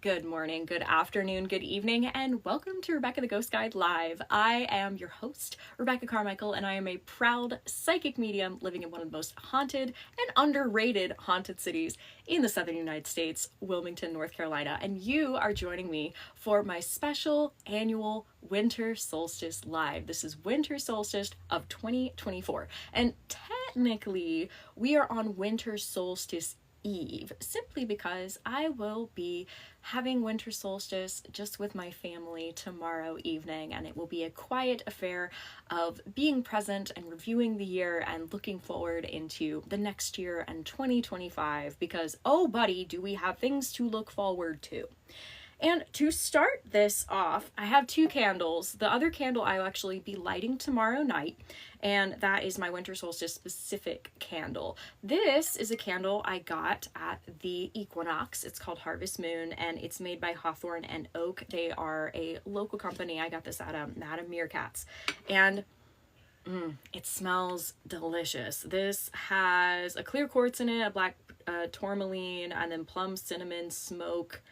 Good morning, good afternoon, good evening, and welcome to Rebekah the Ghost Guide Live. I am your host, Rebekah Carmichael, and I am a proud psychic medium living in one of the most haunted and underrated haunted cities in the southern United States, Wilmington, North Carolina. And you are joining me for my special annual Winter Solstice Live. This is Winter Solstice of 2024. And technically, we are on Winter Solstice Eve, simply because I will be having winter solstice just with my family tomorrow evening, and it will be a quiet affair of being present and reviewing the year and looking forward into the next year and 2025, because oh buddy, do we have things to look forward to. And to start this off, I have two candles. The other candle I'll actually be lighting tomorrow night, and that is my winter solstice specific candle. This is a candle I got at the equinox. It's called Harvest Moon, and it's made by Hawthorne and Oak. They are a local company. I got this at Madame Meerkat's, and it smells delicious. This has a clear quartz in it, a black tourmaline, and then plum, cinnamon, smoke,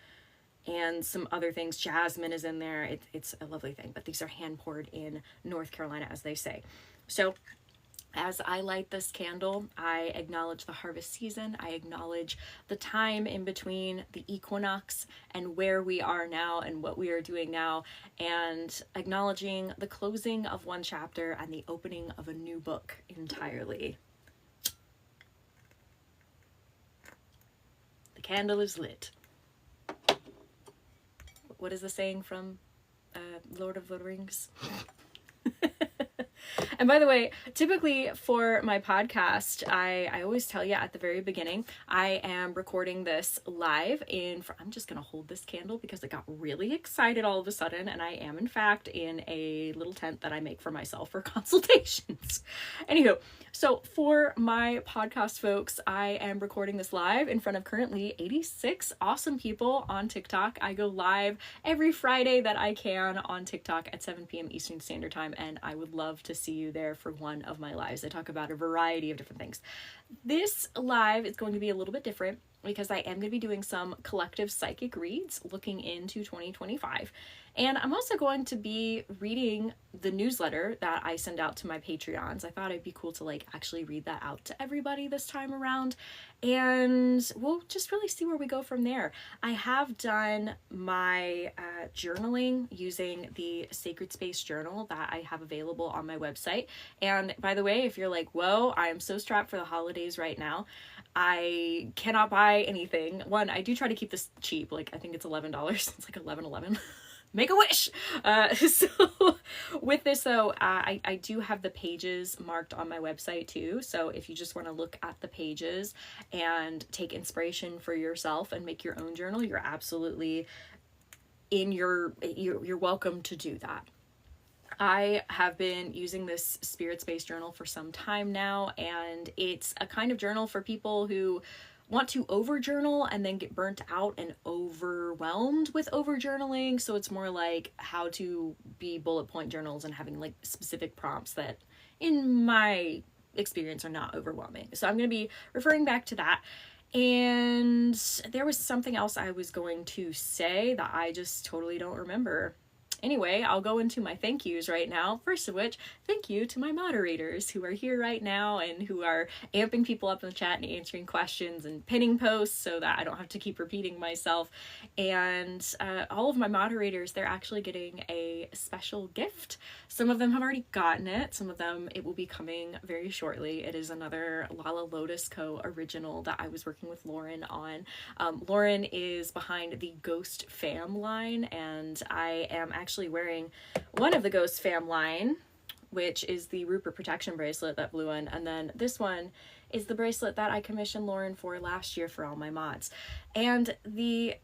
and some other things. Jasmine is in there. It's a lovely thing, but these are hand poured in North Carolina, as they say. So as I light this candle, I acknowledge the harvest season. I acknowledge the time in between the equinox and where we are now and what we are doing now, and acknowledging the closing of one chapter and the opening of a new book entirely. The candle is lit. What is the saying from Lord of the Rings? And by the way, typically for my podcast, I always tell you at the very beginning, I am recording this live I'm just going to hold this candle because I got really excited all of a sudden, and I am in fact in a little tent that I make for myself for consultations. Anywho, so for my podcast folks, I am recording this live in front of currently 86 awesome people on TikTok. I go live every Friday that I can on TikTok at 7 p.m. Eastern Standard Time, and I would love to see you there for one of my lives. I talk about a variety of different things. This live is going to be a little bit different because I am going to be doing some collective psychic reads looking into 2025. And I'm also going to be reading the newsletter that I send out to my Patreons. I thought it'd be cool to actually read that out to everybody this time around. And we'll just really see where we go from there. I have done my journaling using the Sacred Space journal that I have available on my website. And by the way, if you're like, whoa, I am so strapped for the holidays right now, I cannot buy anything. One, I do try to keep this cheap. I think it's $11. It's like $11.11. Make a wish. So with this though, I do have the pages marked on my website too. So if you just want to look at the pages and take inspiration for yourself and make your own journal, you're absolutely you're welcome to do that. I have been using this Spirit Space journal for some time now, and it's a kind of journal for people who want to overjournal and then get burnt out and overwhelmed with overjournaling. So it's more like how to be bullet point journals and having specific prompts that in my experience are not overwhelming. So I'm going to be referring back to that. And there was something else I was going to say that I just totally don't remember. Anyway, I'll go into my thank yous right now. First of which, thank you to my moderators who are here right now and who are amping people up in the chat and answering questions and pinning posts so that I don't have to keep repeating myself. And all of my moderators, they're actually getting a special gift. Some of them have already gotten it. Some of them, it will be coming very shortly. It is another Lala Lotus Co. original that I was working with Lauren on. Lauren is behind the Ghost Fam line, and I am actually wearing one of the Ghost Fam line, which is the Rupert protection bracelet that blew in, and then this one is the bracelet that I commissioned Lauren for last year for all my mods. And the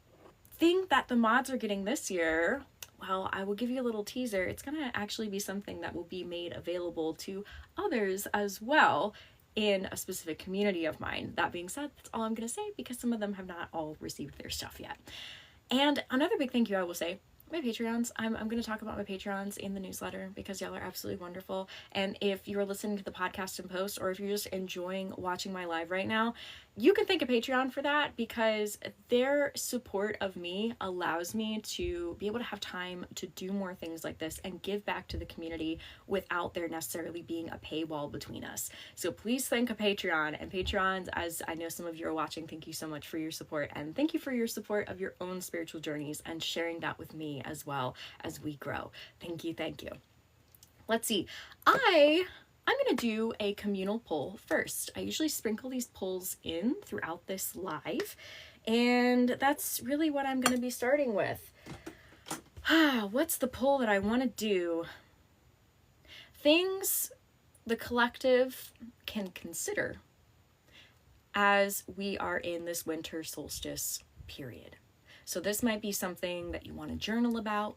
thing that the mods are getting this year, well, I will give you a little teaser. It's gonna actually be something that will be made available to others as well in a specific community of mine. That being said, that's all I'm gonna say because some of them have not all received their stuff yet. And another big thank you I will say, my Patreons. I'm going to talk about my Patreons in the newsletter because y'all are absolutely wonderful. And if you're listening to the podcast in post, or if you're just enjoying watching my live right now, you can thank a Patreon for that, because their support of me allows me to be able to have time to do more things like this and give back to the community without there necessarily being a paywall between us. So please thank a Patreon. And Patreons, as I know some of you are watching, thank you so much for your support, and thank you for your support of your own spiritual journeys and sharing that with me as well as we grow. Thank you, thank you. Let's see. I'm going to do a communal pull first. I usually sprinkle these pulls in throughout this live, and that's really what I'm going to be starting with. What's the pull that I want to do? Things the collective can consider as we are in this winter solstice period. So this might be something that you want to journal about.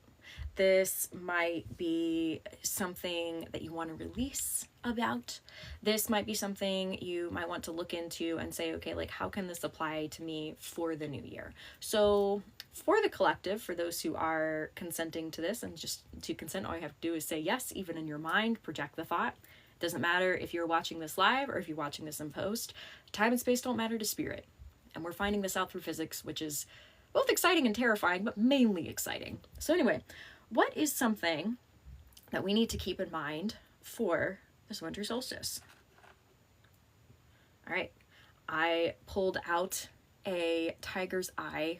This might be something that you want to release about. This might be something you might want to look into and say, okay, like, how can this apply to me for the new year? So for the collective, for those who are consenting to this, and just to consent, all you have to do is say yes, even in your mind, project the thought. It doesn't matter if you're watching this live or if you're watching this in post. Time and space don't matter to spirit. And we're finding this out through physics, which is both exciting and terrifying, but mainly exciting. So anyway, what is something that we need to keep in mind for this winter solstice? All right, I pulled out a tiger's eye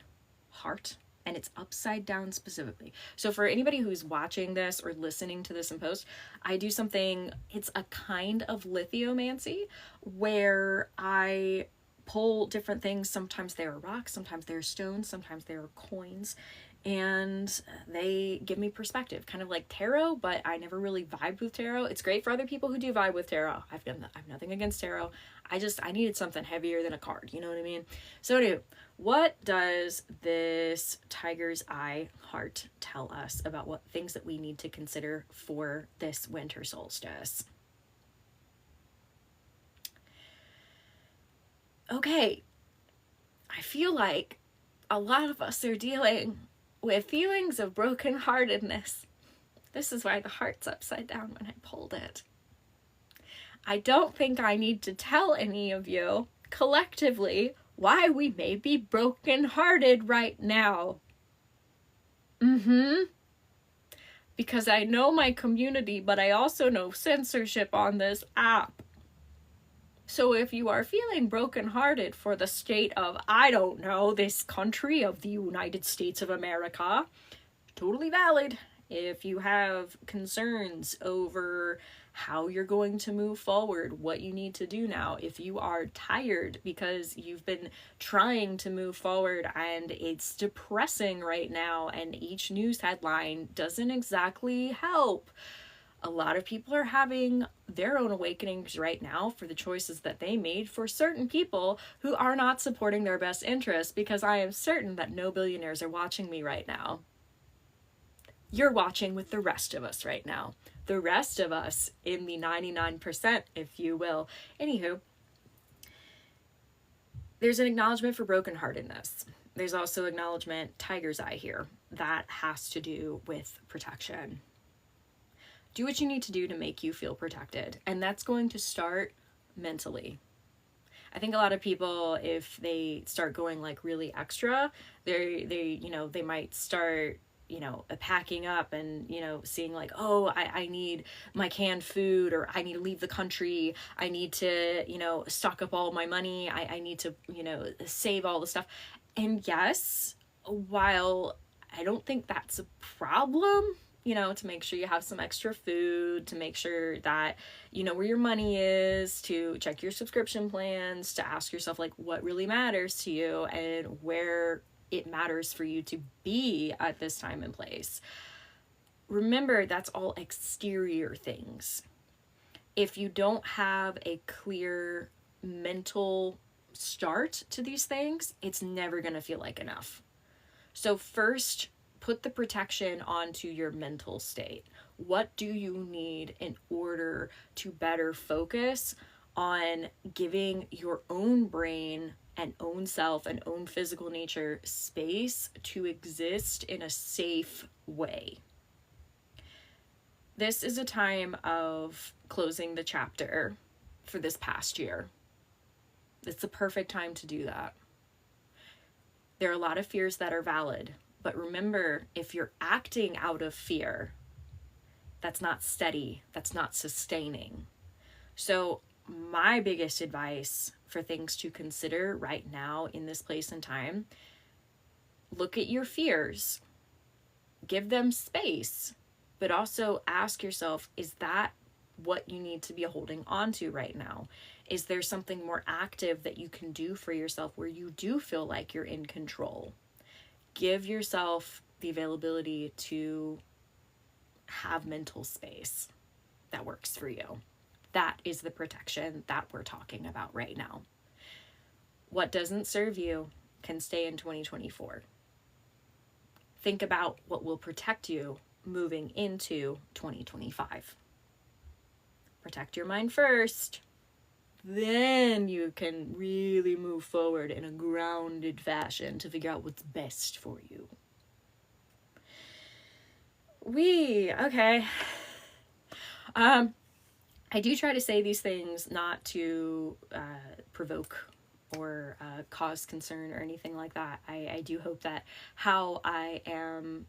heart, and it's upside down specifically. So for anybody who's watching this or listening to this in post, I do something, it's a kind of lithomancy, where I pull different things. Sometimes they are rocks, sometimes they're stones, sometimes they are coins, and they give me perspective, kind of like tarot, but I never really vibed with tarot. It's great for other people who do vibe with tarot. I've nothing against tarot. I needed something heavier than a card, you know what I mean? So anyway, what does this tiger's eye heart tell us about what things that we need to consider for this winter solstice? Okay, I feel like a lot of us are dealing with feelings of brokenheartedness. This is why the heart's upside down when I pulled it. I don't think I need to tell any of you collectively why we may be brokenhearted right now. Because I know my community, but I also know censorship on this app. So if you are feeling brokenhearted for the state of, I don't know, this country of the United States of America, totally valid. If you have concerns over how you're going to move forward, what you need to do now, if you are tired because you've been trying to move forward and it's depressing right now and each news headline doesn't exactly help. A lot of people are having their own awakenings right now for the choices that they made for certain people who are not supporting their best interests, because I am certain that no billionaires are watching me right now. You're watching with the rest of us right now. The rest of us in the 99%, if you will. Anywho, there's an acknowledgement for brokenheartedness. There's also acknowledgement, tiger's eye here. That has to do with protection. Do what you need to do to make you feel protected. And that's going to start mentally. I think a lot of people, if they start going like really extra, they might start, packing up and, seeing like, oh, I need my canned food, or I need to leave the country. I need to, stock up all my money. I need to, save all the stuff. And yes, while I don't think that's a problem, to make sure you have some extra food, to make sure that you know where your money is, to check your subscription plans, to ask yourself like what really matters to you and where it matters for you to be at this time and place. Remember, that's all exterior things. If you don't have a clear mental start to these things, it's never going to feel like enough. So first, put the protection onto your mental state. What do you need in order to better focus on giving your own brain and own self and own physical nature space to exist in a safe way? This is a time of closing the chapter for this past year. It's the perfect time to do that. There are a lot of fears that are valid, but remember, if you're acting out of fear, that's not steady, that's not sustaining. So my biggest advice for things to consider right now in this place and time, look at your fears, give them space, but also ask yourself, is that what you need to be holding on to right now? Is there something more active that you can do for yourself where you do feel like you're in control? Give yourself the availability to have mental space that works for you. That is the protection that we're talking about right now. What doesn't serve you can stay in 2024. Think about what will protect you moving into 2025. Protect your mind first. Then you can really move forward in a grounded fashion to figure out what's best for you. Okay. I do try to say these things not to provoke or cause concern or anything like that. I do hope that how I am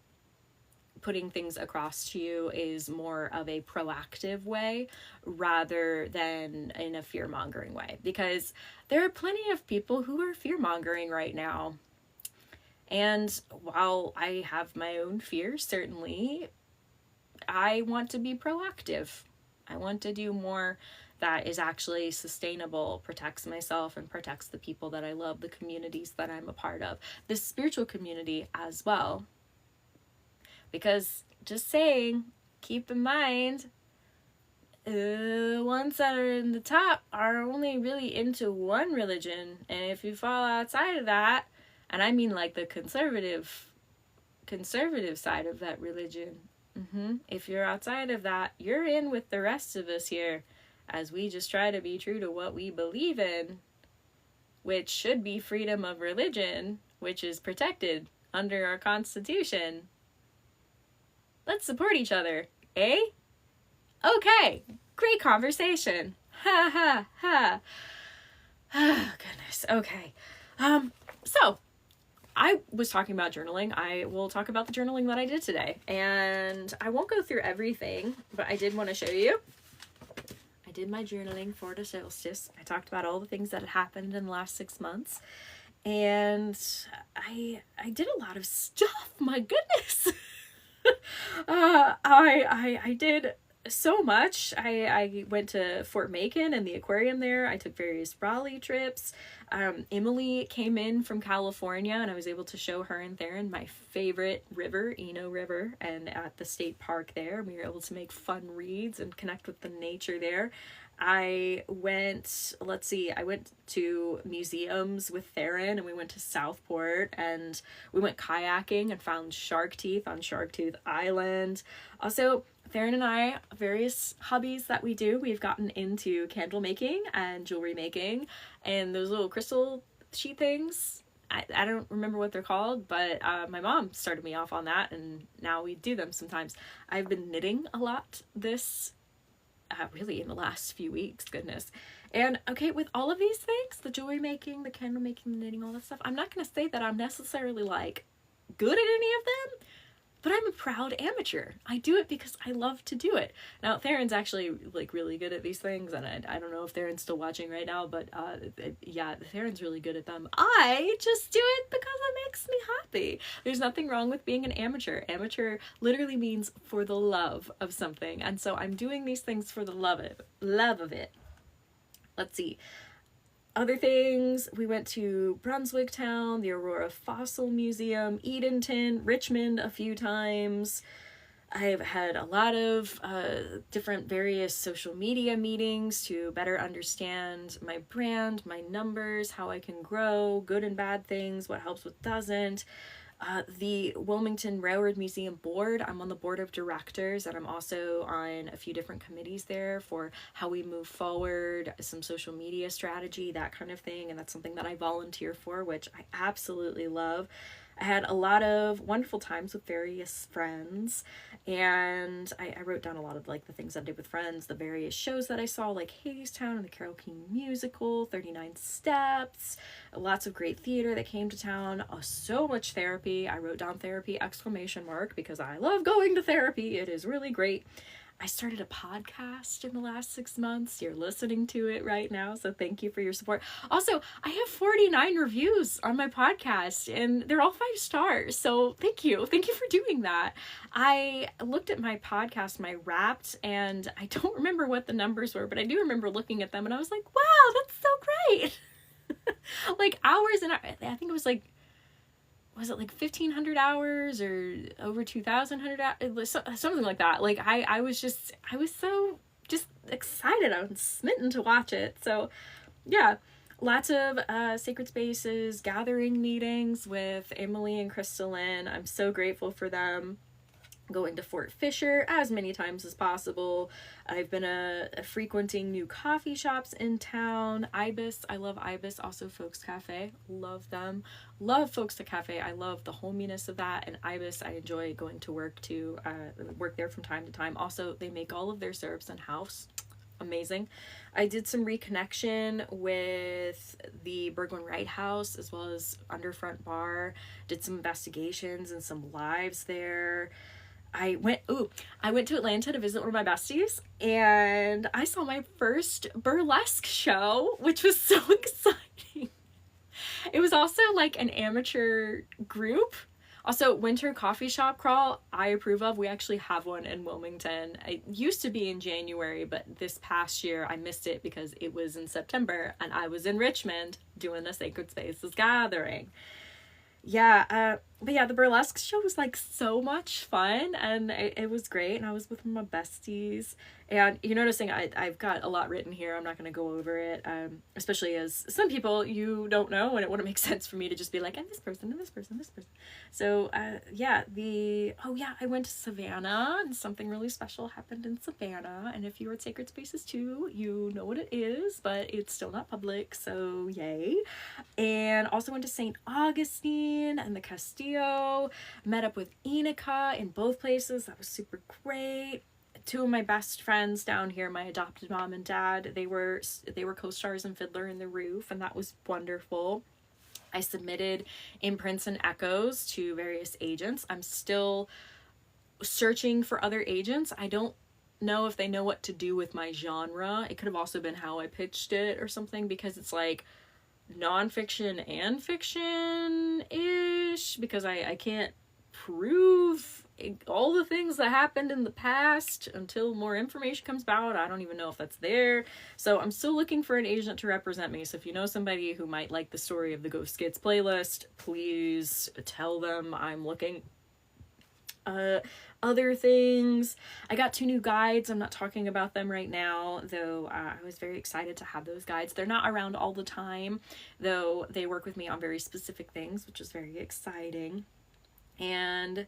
putting things across to you is more of a proactive way rather than in a fear-mongering way, because there are plenty of people who are fear-mongering right now. And while I have my own fears, certainly, I want to be proactive. I want to do more that is actually sustainable, protects myself and protects the people that I love, the communities that I'm a part of, the spiritual community as well. Because just saying, keep in mind, the ones that are in the top are only really into one religion. And if you fall outside of that, and I mean like the conservative side of that religion, if you're outside of that, you're in with the rest of us here as we just try to be true to what we believe in, which should be freedom of religion, which is protected under our Constitution. Let's support each other, eh? Okay, great conversation. Ha ha ha. Oh, goodness. Okay. So I was talking about journaling. I will talk about the journaling that I did today. And I won't go through everything, but I did want to show you. I did my journaling for the solstice. I talked about all the things that had happened in the last 6 months. And I did a lot of stuff. My goodness. I did so much. I went to Fort Macon and the aquarium there. I took various Raleigh trips. Emily came in from California and I was able to show her and Theron my favorite river, Eno River, and at the state park there. We were able to make fun reads and connect with the nature there. I went to museums with Theron, and we went to Southport, and we went kayaking and found shark teeth on Shark Tooth Island. Also, Theron and I, various hobbies that we do, we've gotten into candle making and jewelry making, and those little crystal sheet things. I don't remember what they're called, but my mom started me off on that, and now we do them sometimes. I've been knitting a lot really in the last few weeks, goodness. And okay, with all of these things, the jewelry making, the candle making, the knitting, all that stuff, I'm not going to say that I'm necessarily like good at any of them, but I'm a proud amateur. I do it because I love to do it. Now, Theron's actually like really good at these things, and I don't know if Theron's still watching right now, but yeah, Theron's really good at them. I just do it because it makes me happy. There's nothing wrong with being an amateur. Amateur literally means for the love of something, and so I'm doing these things for the love of it. Let's see. Other things, we went to Brunswick Town, the Aurora Fossil Museum, Edenton, Richmond a few times. I've had a lot of different various social media meetings to better understand my brand, my numbers, how I can grow, good and bad things, what helps, what doesn't. The Wilmington Railroad Museum board, I'm on the board of directors, and I'm also on a few different committees there for how we move forward, some social media strategy, that kind of thing, and that's something that I volunteer for, which I absolutely love. I had a lot of wonderful times with various friends, and I wrote down a lot of like the things I did with friends, the various shows that I saw, like Hadestown and the Carole King musical, 39 Steps, lots of great theater that came to town, so much therapy. I wrote down therapy ! Because I love going to therapy. It is really great. I started a podcast in the last 6 months. You're listening to it right now, so thank you for your support. Also, I have 49 reviews on my podcast, and they're all 5 stars, so thank you. Thank you for doing that. I looked at my podcast, my Wrapped, and I don't remember what the numbers were, but I do remember looking at them, and I was like, wow, that's so great. Like hours, and I think it was like, was it like 1,500 hours or over 2,000 hours? Something like that. Like I was so just excited. I was smitten to watch it. So yeah, lots of sacred spaces, gathering meetings with Emily and Crystalline. I'm so grateful for them. Going to Fort Fisher as many times as possible. I've been frequenting new coffee shops in town. Ibis, I love Ibis. Also Folks Cafe, love them. Love Folks Cafe. I love the hominess of that. And Ibis, I enjoy going to work there from time to time. Also, they make all of their syrups in-house. Amazing. I did some reconnection with the Berglund Wright House as well as Underfront Bar. Did some investigations and some lives there. I went to Atlanta to visit one of my besties, and I saw my first burlesque show, which was so exciting. It was also like an amateur group. Also, Winter Coffee Shop Crawl, I approve of. We actually have one in Wilmington. It used to be in January, but this past year I missed it because it was in September, and I was in Richmond doing the Sacred Spaces gathering. Yeah, but yeah, the burlesque show was like so much fun, and it was great, and I was with my besties. And you're noticing I've got a lot written here. I'm not going to go over it, especially as some people you don't know, and it wouldn't make sense for me to just be like, and this person, and this person, this person. So yeah, I went to Savannah, and something really special happened in Savannah, and if you're at Sacred Spaces too, you know what it is, but it's still not public, so yay. And also went to St. Augustine and the Castillo, met up with Enica in both places. That was super great. 2 of my best friends down here, my adopted mom and dad, they were co-stars in Fiddler in the Roof, and that was wonderful. I submitted imprints and echoes to various agents. I'm still searching for other agents. I don't know if they know what to do with my genre. It could have also been how I pitched it or something, because it's like nonfiction and fiction-ish, because I can't prove all the things that happened in the past until more information comes about. I don't even know if that's there. So I'm still looking for an agent to represent me. So if you know somebody who might like the story of the Ghost Skits playlist, please tell them I'm looking. Other things, I got 2 new guides. I'm not talking about them right now, though. I was very excited to have those guides. They're not around all the time, though they work with me on very specific things, which is very exciting. And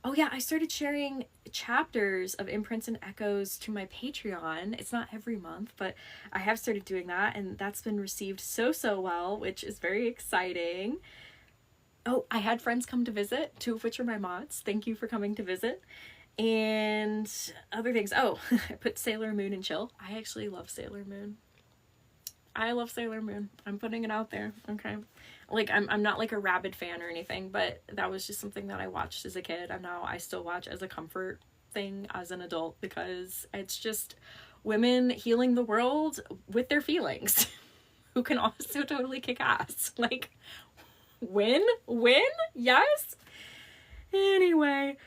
oh yeah, I started sharing chapters of imprints and echoes to my Patreon. It's not every month, but I have started doing that, and that's been received so well, which is very exciting. Oh, I had friends come to visit, 2 of which are my mods. Thank you for coming to visit. And other things. Oh, I put Sailor Moon and Chill. I actually love Sailor Moon. I love Sailor Moon. I'm putting it out there, okay? Like, I'm not like a rabid fan or anything, but that was just something that I watched as a kid, and now I still watch as a comfort thing as an adult, because it's just women healing the world with their feelings, who can also totally kick ass. Like, win? Yes? Anyway,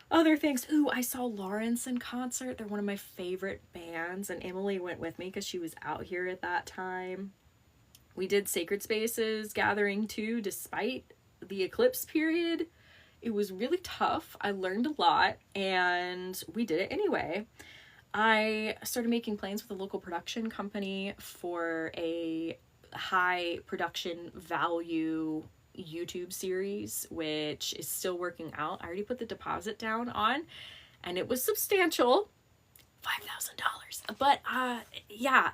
other things. Ooh, I saw Lawrence in concert. They're one of my favorite bands, and Emily went with me because she was out here at that time. We did Sacred Spaces gathering too, despite the eclipse period. It was really tough. I learned a lot, and we did it anyway. I started making plans with a local production company for a high production value YouTube series, which is still working out. I already put the deposit down on, and it was substantial, $5,000. But yeah,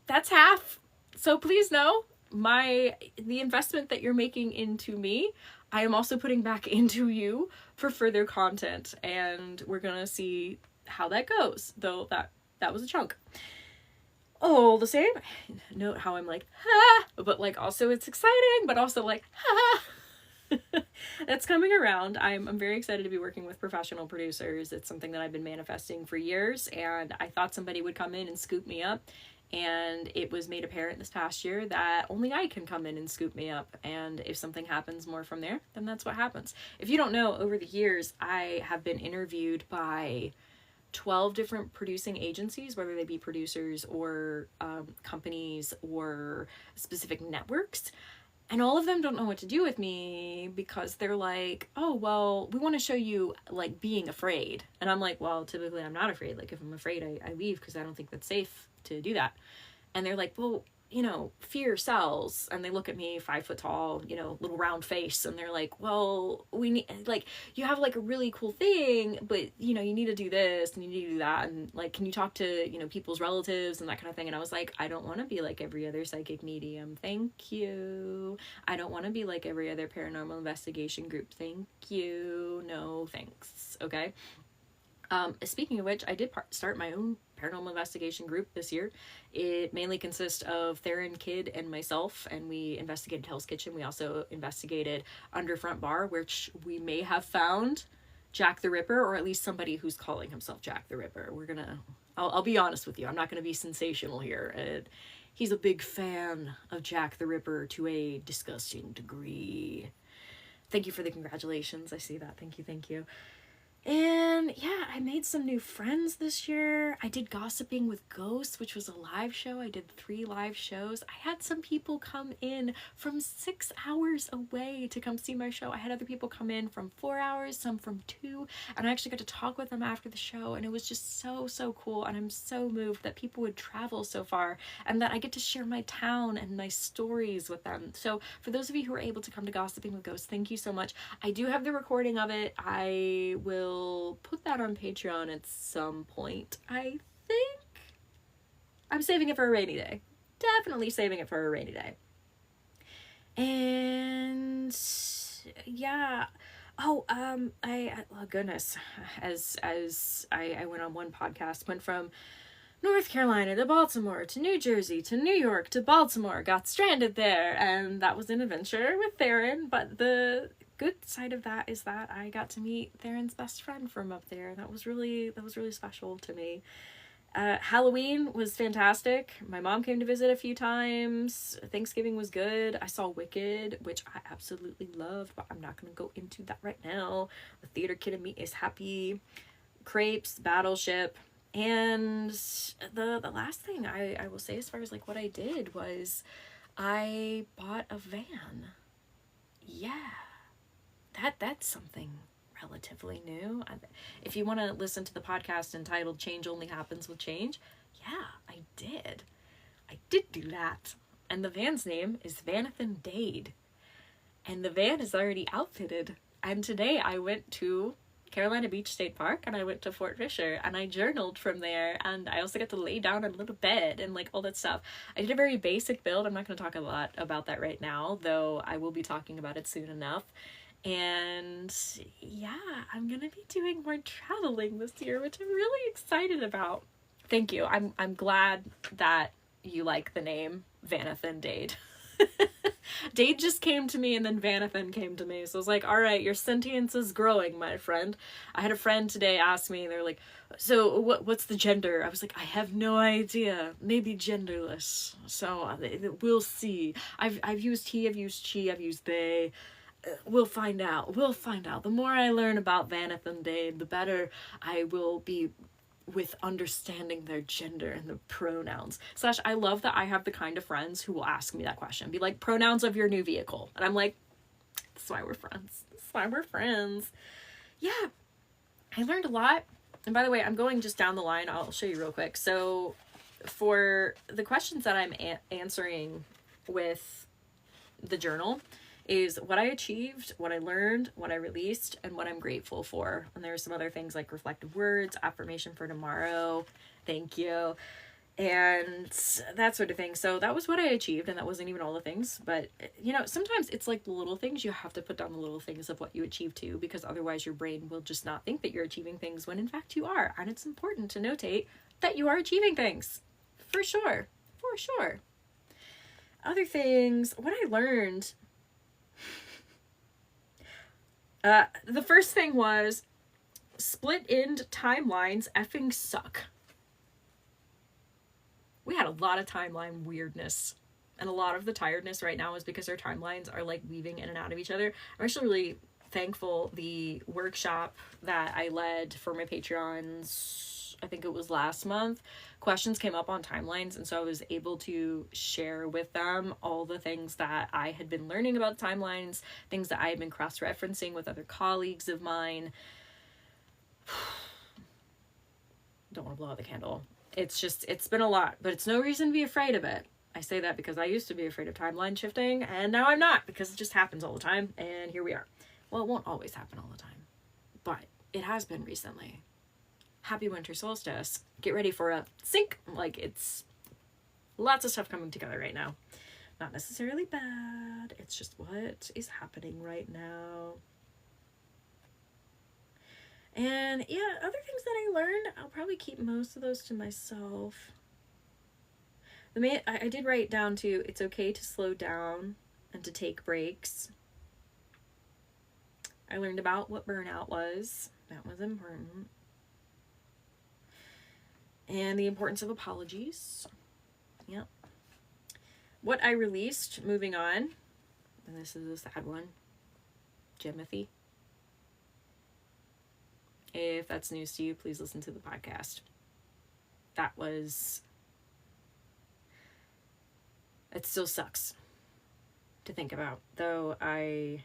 that's half. So please know the investment that you're making into me, I am also putting back into you for further content, and we're gonna see how that goes, though that was a chunk. All the same, note how I'm like, ha, but like also it's exciting, but also like, ha. That's coming around. I'm very excited to be working with professional producers. It's something that I've been manifesting for years, and I thought somebody would come in and scoop me up, and it was made apparent this past year that only I can come in and scoop me up, and if something happens more from there, then that's what happens. If you don't know, over the years I have been interviewed by 12 different producing agencies, whether they be producers or companies or specific networks. And all of them don't know what to do with me because they're like, oh, well, we want to show you like being afraid. And I'm like, well, typically I'm not afraid. Like if I'm afraid, I leave because I don't think that's safe to do that. And they're like, well, you know, fear sells. And they look at me, 5 foot tall, you know, little round face. And they're like, well, we need, like, you have like a really cool thing, but you know, you need to do this and you need to do that. And like, can you talk to, you know, people's relatives and that kind of thing? And I was like, I don't want to be like every other psychic medium. Thank you. I don't want to be like every other paranormal investigation group. Thank you. No, thanks. Okay. Speaking of which, I did start my own paranormal investigation group this year. It mainly consists of Theron, Kid, and myself, and we investigated Hell's Kitchen. We also investigated Underfront Bar, which we may have found Jack the Ripper, or at least somebody who's calling himself Jack the Ripper. I'll be honest with you, I'm not gonna be sensational here. He's a big fan of Jack the Ripper to a disgusting degree. Thank you for the congratulations. I see that. Thank you. And yeah, I made some new friends this year. I did Gossiping with Ghosts, which was a live show. I did 3 live shows. I had some people come in from 6 hours away to come see my show. I had other people come in from 4 hours, some from 2, and I actually got to talk with them after the show, and it was just so cool. And I'm so moved that people would travel so far and that I get to share my town and my stories with them. So for those of you who are able to come to Gossiping with Ghosts, thank you so much. I do have the recording of it. I will put that on Patreon at some point. I think I'm saving it for a rainy day. Definitely saving it for a rainy day. And yeah. Oh, goodness. As I went on one podcast, went from North Carolina to Baltimore to New Jersey to New York to Baltimore, got stranded there, and that was an adventure with Theron. But the good side of that is that I got to meet Theron's best friend from up there. That was really special to me. Halloween was fantastic. My mom came to visit a few times. Thanksgiving was good. I saw Wicked, which I absolutely loved, but I'm not going to go into that right now. The theater kid in me is happy. Crepes, Battleship. And the last thing I will say as far as like what I did was I bought a van. Yeah. That's something relatively new. If you want to listen to the podcast entitled Change Only Happens with Change, yeah, I did do that. And the van's name is Vanathan Dade. And the van is already outfitted. And today I went to Carolina Beach State Park and I went to Fort Fisher and I journaled from there, and I also got to lay down in a little bed and like all that stuff. I did a very basic build. I'm not going to talk a lot about that right now, though I will be talking about it soon enough. And yeah, I'm gonna be doing more traveling this year, which I'm really excited about. Thank you. I'm glad that you like the name Vanathan Dade. Dade just came to me and then Vanathan came to me. So I was like, all right, your sentience is growing, my friend. I had a friend today ask me, they're like, so what's the gender? I was like, I have no idea. Maybe genderless. So we'll see. I've used he, I've used she, I've used they. We'll find out. The more I learn about Vanathan Dade, the better I will be with understanding their gender and the pronouns. / I love that I have the kind of friends who will ask me that question. Be like, pronouns of your new vehicle. And I'm like, that's why we're friends. Yeah. I learned a lot. And by the way, I'm going just down the line. I'll show you real quick. So for the questions that I'm answering with the journal is what I achieved, what I learned, what I released, and what I'm grateful for. And there's some other things like reflective words, affirmation for tomorrow, thank you. and that sort of thing. So that was what I achieved, and that wasn't even all the things, but you know, sometimes it's like the little things. You have to put down the little things of what you achieve too, because otherwise your brain will just not think that you're achieving things when in fact you are. And it's important to notate that you are achieving things, for sure, for sure. Other things, what I learned, the first thing was split-end timelines effing suck. We had a lot of timeline weirdness, and a lot of the tiredness right now is because our timelines are like weaving in and out of each other. I'm actually really thankful the workshop that I led for my Patreons, I think it was last month, questions came up on timelines, and so I was able to share with them all the things that I had been learning about timelines, things that I had been cross-referencing with other colleagues of mine. Don't want to blow out the candle. It's been a lot, but it's no reason to be afraid of it. I say that because I used to be afraid of timeline shifting, and now I'm not, because it just happens all the time, and here we are. Well, it won't always happen all the time, but it has been recently. Happy Winter Solstice. Get ready for a sync. Like, it's lots of stuff coming together right now. Not necessarily bad. It's just what is happening right now. And yeah, other things that I learned, I'll probably keep most of those to myself. I did write down too, it's okay to slow down and to take breaks. I learned about what burnout was. That was important. And the importance of apologies. Yep. What I released, moving on, and this is a sad one, Jimothy. If that's news to you, please listen to the podcast. It still sucks to think about, though I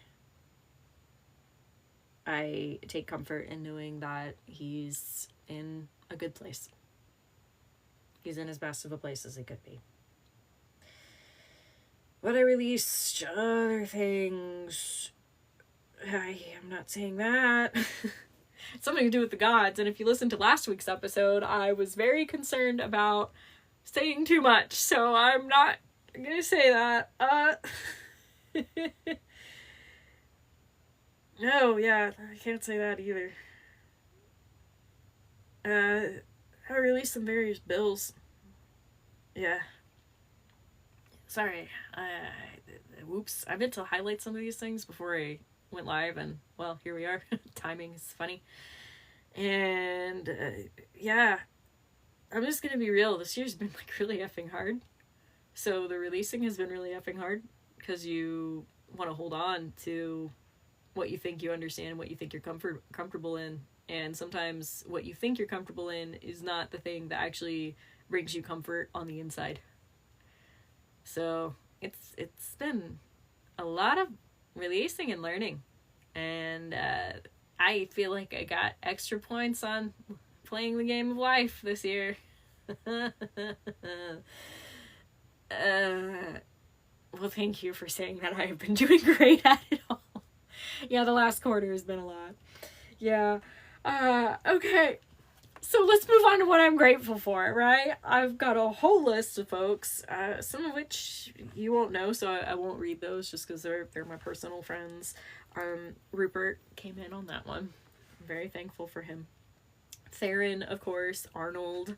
take comfort in knowing that he's in a good place. He's in as best of a place as he could be. What I released, other things, I'm not saying that. It's something to do with the gods, and if you listen to last week's episode, I was very concerned about saying too much, so I'm not gonna say that. No, yeah, I can't say that either. I released some various bills. Yeah. Sorry. Whoops. I meant to highlight some of these things before I went live, and well, here we are. Timing is funny. And yeah, I'm just gonna be real. This year's been like really effing hard. So the releasing has been really effing hard because you want to hold on to what you think you understand, what you think you're comfortable in, and sometimes what you think you're comfortable in is not the thing that actually brings you comfort on the inside. So it's been a lot of releasing and learning, and I feel like I got extra points on playing the game of life this year. Well, thank you for saying that. I have been doing great at it all. Yeah, the last quarter has been a lot. Yeah. Okay. So let's move on to what I'm grateful for, right? I've got a whole list of folks, some of which you won't know, so I won't read those just because they're my personal friends. Rupert came in on that one. I'm very thankful for him. Theron, of course, Arnold.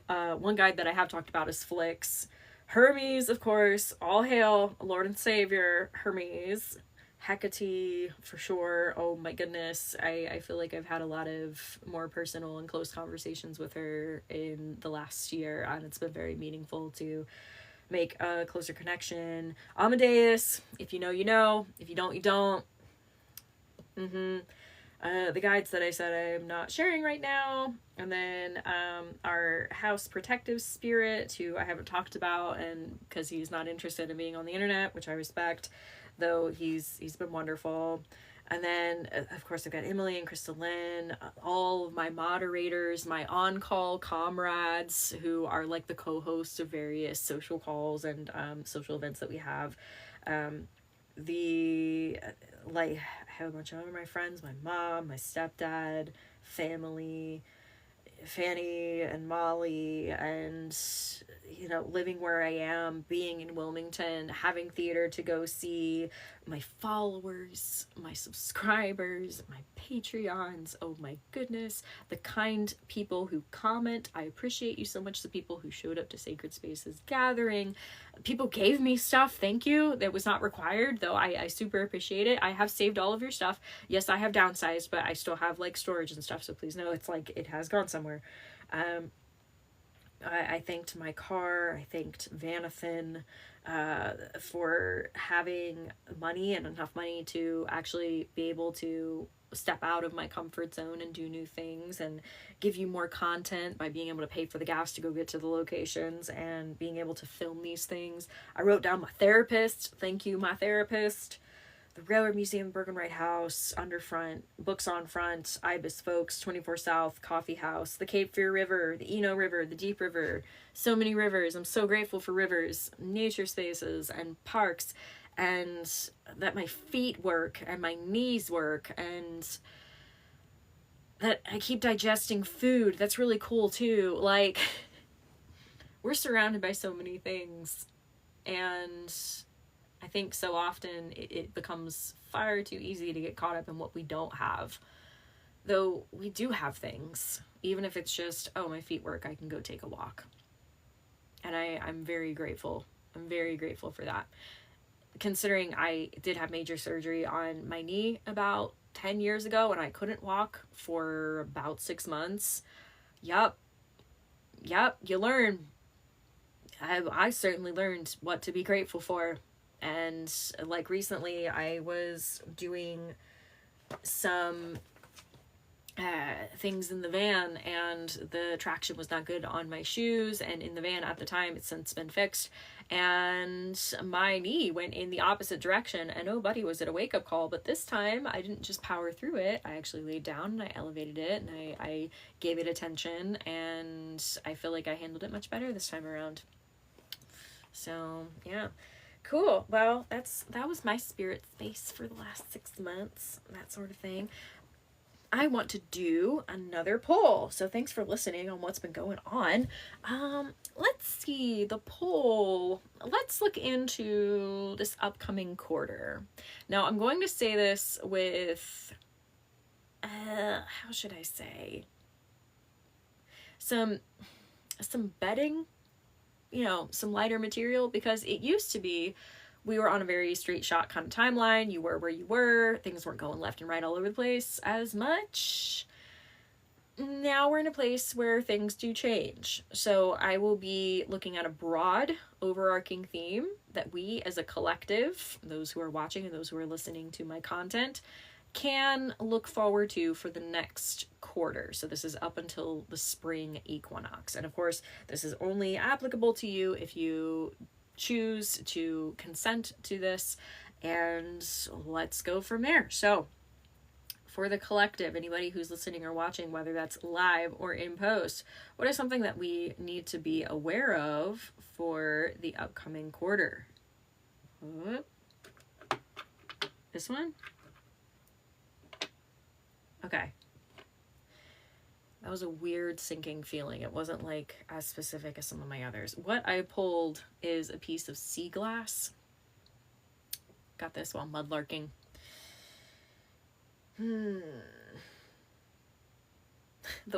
One guide that I have talked about is Flix. Hermes, of course, all hail Lord and Savior Hermes. Hecate, for sure. Oh my goodness. I feel like I've had a lot of more personal and close conversations with her in the last year, and it's been very meaningful to make a closer connection. Amadeus, if you know, you know. If you don't, you don't. The guides that I said I'm not sharing right now, and then our house protective spirit, who I haven't talked about, and because he's not interested in being on the internet, which I respect, though he's been wonderful. And then of course I've got Emily and Crystal Lynn, all of my moderators, my on-call comrades who are like the co-hosts of various social calls and social events that we have. I have a bunch of other my friends, my mom, my stepdad, family, Fanny and Molly, and living where I am, being in Wilmington, having theater to go see, my followers, my subscribers, my Patreons, oh my goodness, the kind people who comment. I appreciate you so much. The people who showed up to Sacred Spaces Gathering, people gave me stuff, thank you, that was not required, though I super appreciate it. I have saved all of your stuff. Yes, I have downsized, but I still have like storage and stuff, so please know it's like it has gone somewhere. I thanked my car, I thanked Vanathan for having money and enough money to actually be able to step out of my comfort zone and do new things and give you more content by being able to pay for the gas to go get to the locations and being able to film these things. I wrote down my therapist. Thank you, my therapist. The Railroad Museum, Bergen-Wright House, Underfront, Books on Front, Ibis Folks, 24 South, Coffee House, the Cape Fear River, the Eno River, the Deep River, so many rivers. I'm so grateful for rivers, nature spaces, and parks, and that my feet work, and my knees work, and that I keep digesting food. That's really cool, too. Like, we're surrounded by so many things, and I think so often it becomes far too easy to get caught up in what we don't have. Though we do have things, even if it's just, oh, my feet work, I can go take a walk. And I'm very grateful. I'm very grateful for that. Considering I did have major surgery on my knee about 10 years ago and I couldn't walk for about 6 months. Yup, you learn. I certainly learned what to be grateful for. And like recently I was doing some things in the van and the traction was not good on my shoes and in the van at the time. It's since been fixed and my knee went in the opposite direction and oh buddy, was it a wake-up call. But this time I didn't just power through it. I actually laid down and I elevated it and I gave it attention and I feel like I handled it much better this time around. So yeah. Cool. Well, that was my spirit space for the last 6 months, that sort of thing. I want to do another poll. So thanks for listening on what's been going on. Let's see the poll. Let's look into this upcoming quarter. Now, I'm going to say this with, how should I say? Some betting, some lighter material, because it used to be we were on a very straight shot kind of timeline. You were where you were. Things weren't going left and right all over the place as much. Now we're in a place where things do change. So I will be looking at a broad overarching theme that we as a collective, those who are watching and those who are listening to my content, can look forward to for the next quarter. So this is up until the spring equinox. And of course, this is only applicable to you if you choose to consent to this, and let's go from there. So for the collective, anybody who's listening or watching, whether that's live or in post, what is something that we need to be aware of for the upcoming quarter? This one? Okay. That was a weird sinking feeling. It wasn't like as specific as some of my others. What I pulled is a piece of sea glass. Got this while mudlarking. The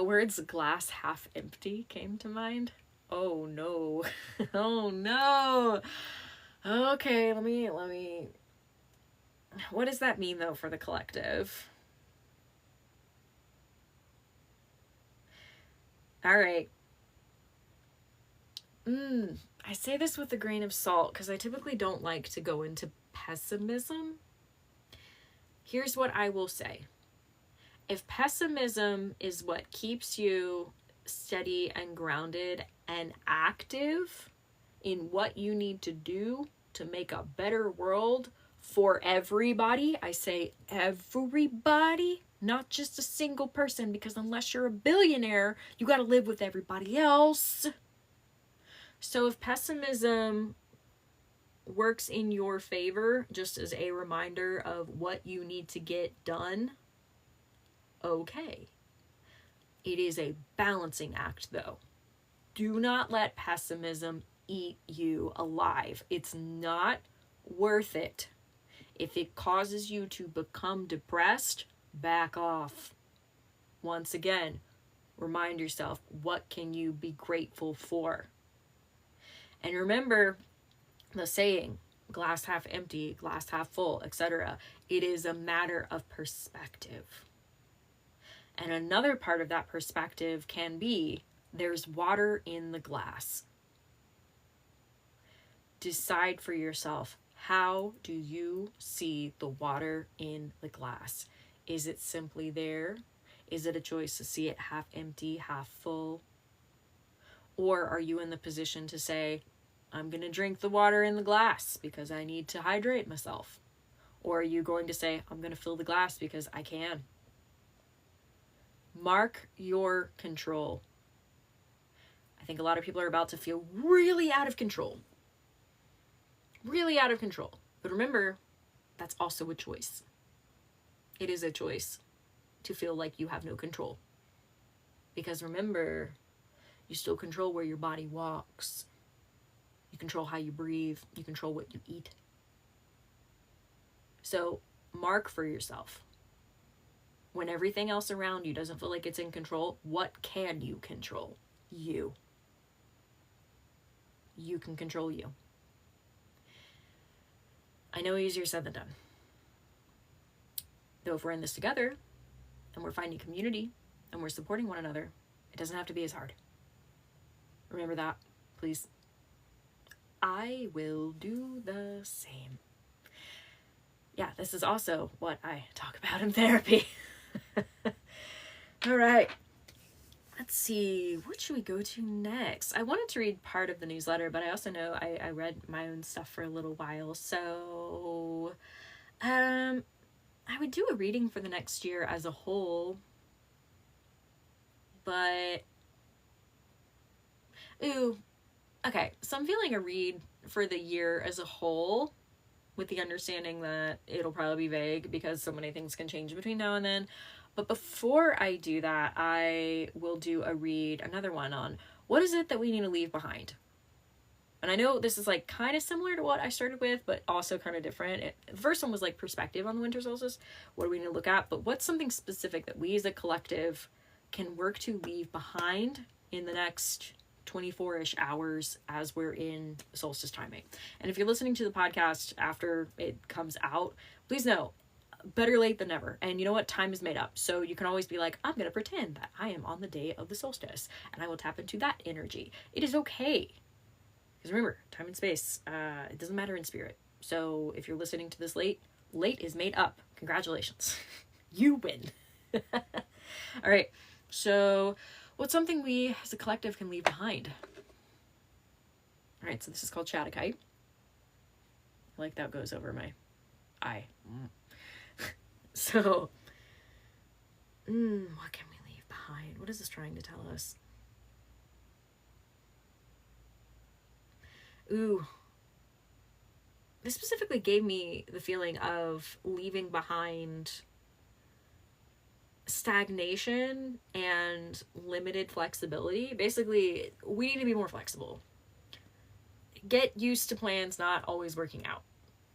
words glass half empty came to mind. Oh no. Oh no. Okay, let me. What does that mean though for the collective? All right. I say this with a grain of salt because I typically don't like to go into pessimism. Here's what I will say. If pessimism is what keeps you steady and grounded and active in what you need to do to make a better world for everybody, I say everybody, not just a single person, because unless you're a billionaire, you got to live with everybody else. So if pessimism works in your favor, just as a reminder of what you need to get done, okay. It is a balancing act, though. Do not let pessimism eat you alive. It's not worth it. If it causes you to become depressed, back off. Once again, remind yourself, what can you be grateful for? And remember the saying, glass half empty, glass half full, etc. It is a matter of perspective. And another part of that perspective can be, there's water in the glass. Decide for yourself, how do you see the water in the glass? Is it simply there? Is it a choice to see it half empty, half full? Or are you in the position to say, I'm going to drink the water in the glass because I need to hydrate myself? Or are you going to say, I'm going to fill the glass because I can? Mark your control. I think a lot of people are about to feel really out of control. Really out of control. But remember, that's also a choice. It is a choice to feel like you have no control. Because remember, you still control where your body walks. You control how you breathe. You control what you eat. So mark for yourself. When everything else around you doesn't feel like it's in control, what can you control? You. You can control you. I know easier said than done. Though if we're in this together, and we're finding community, and we're supporting one another, it doesn't have to be as hard. Remember that, please. I will do the same. Yeah, this is also what I talk about in therapy. All right. Let's see. What should we go to next? I wanted to read part of the newsletter, but I also know I read my own stuff for a little while. So, I would do a reading for the next year as a whole. But, okay. So I'm feeling a read for the year as a whole, with the understanding that it'll probably be vague because so many things can change between now and then. But before I do that, I will do another one on what is it that we need to leave behind. And I know this is like kind of similar to what I started with, but also kind of different. The first one was like perspective on the winter solstice. What do we need to look at? But what's something specific that we as a collective can work to leave behind in the next 24-ish hours as we're in solstice timing? And if you're listening to the podcast after it comes out, please know, better late than never. And you know what? Time is made up. So you can always be like, I'm going to pretend that I am on the day of the solstice and I will tap into that energy. It is okay. Because remember, time and space, it doesn't matter in spirit. So if you're listening to this late is made up. Congratulations. You win. All right. So what's something we as a collective can leave behind? All right. So this is called Chattakite. I like that goes over my eye. So, what can we leave behind? What is this trying to tell us? This specifically gave me the feeling of leaving behind stagnation and limited flexibility. Basically, we need to be more flexible. Get used to plans not always working out.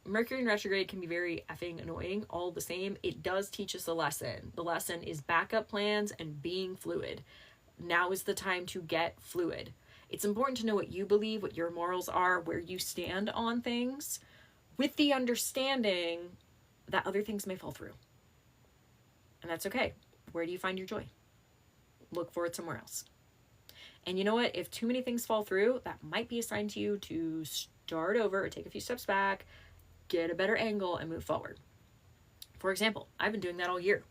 Mercury in retrograde can be very effing annoying. All the same, it does teach us a lesson. The lesson is backup plans and being fluid. Now is the time to get fluid. It's important to know what you believe, what your morals are, where you stand on things, with the understanding that other things may fall through. And that's okay. Where do you find your joy? Look for it somewhere else. And you know what? If too many things fall through, that might be a sign to you to start over or take a few steps back, get a better angle, and move forward. For example, I've been doing that all year.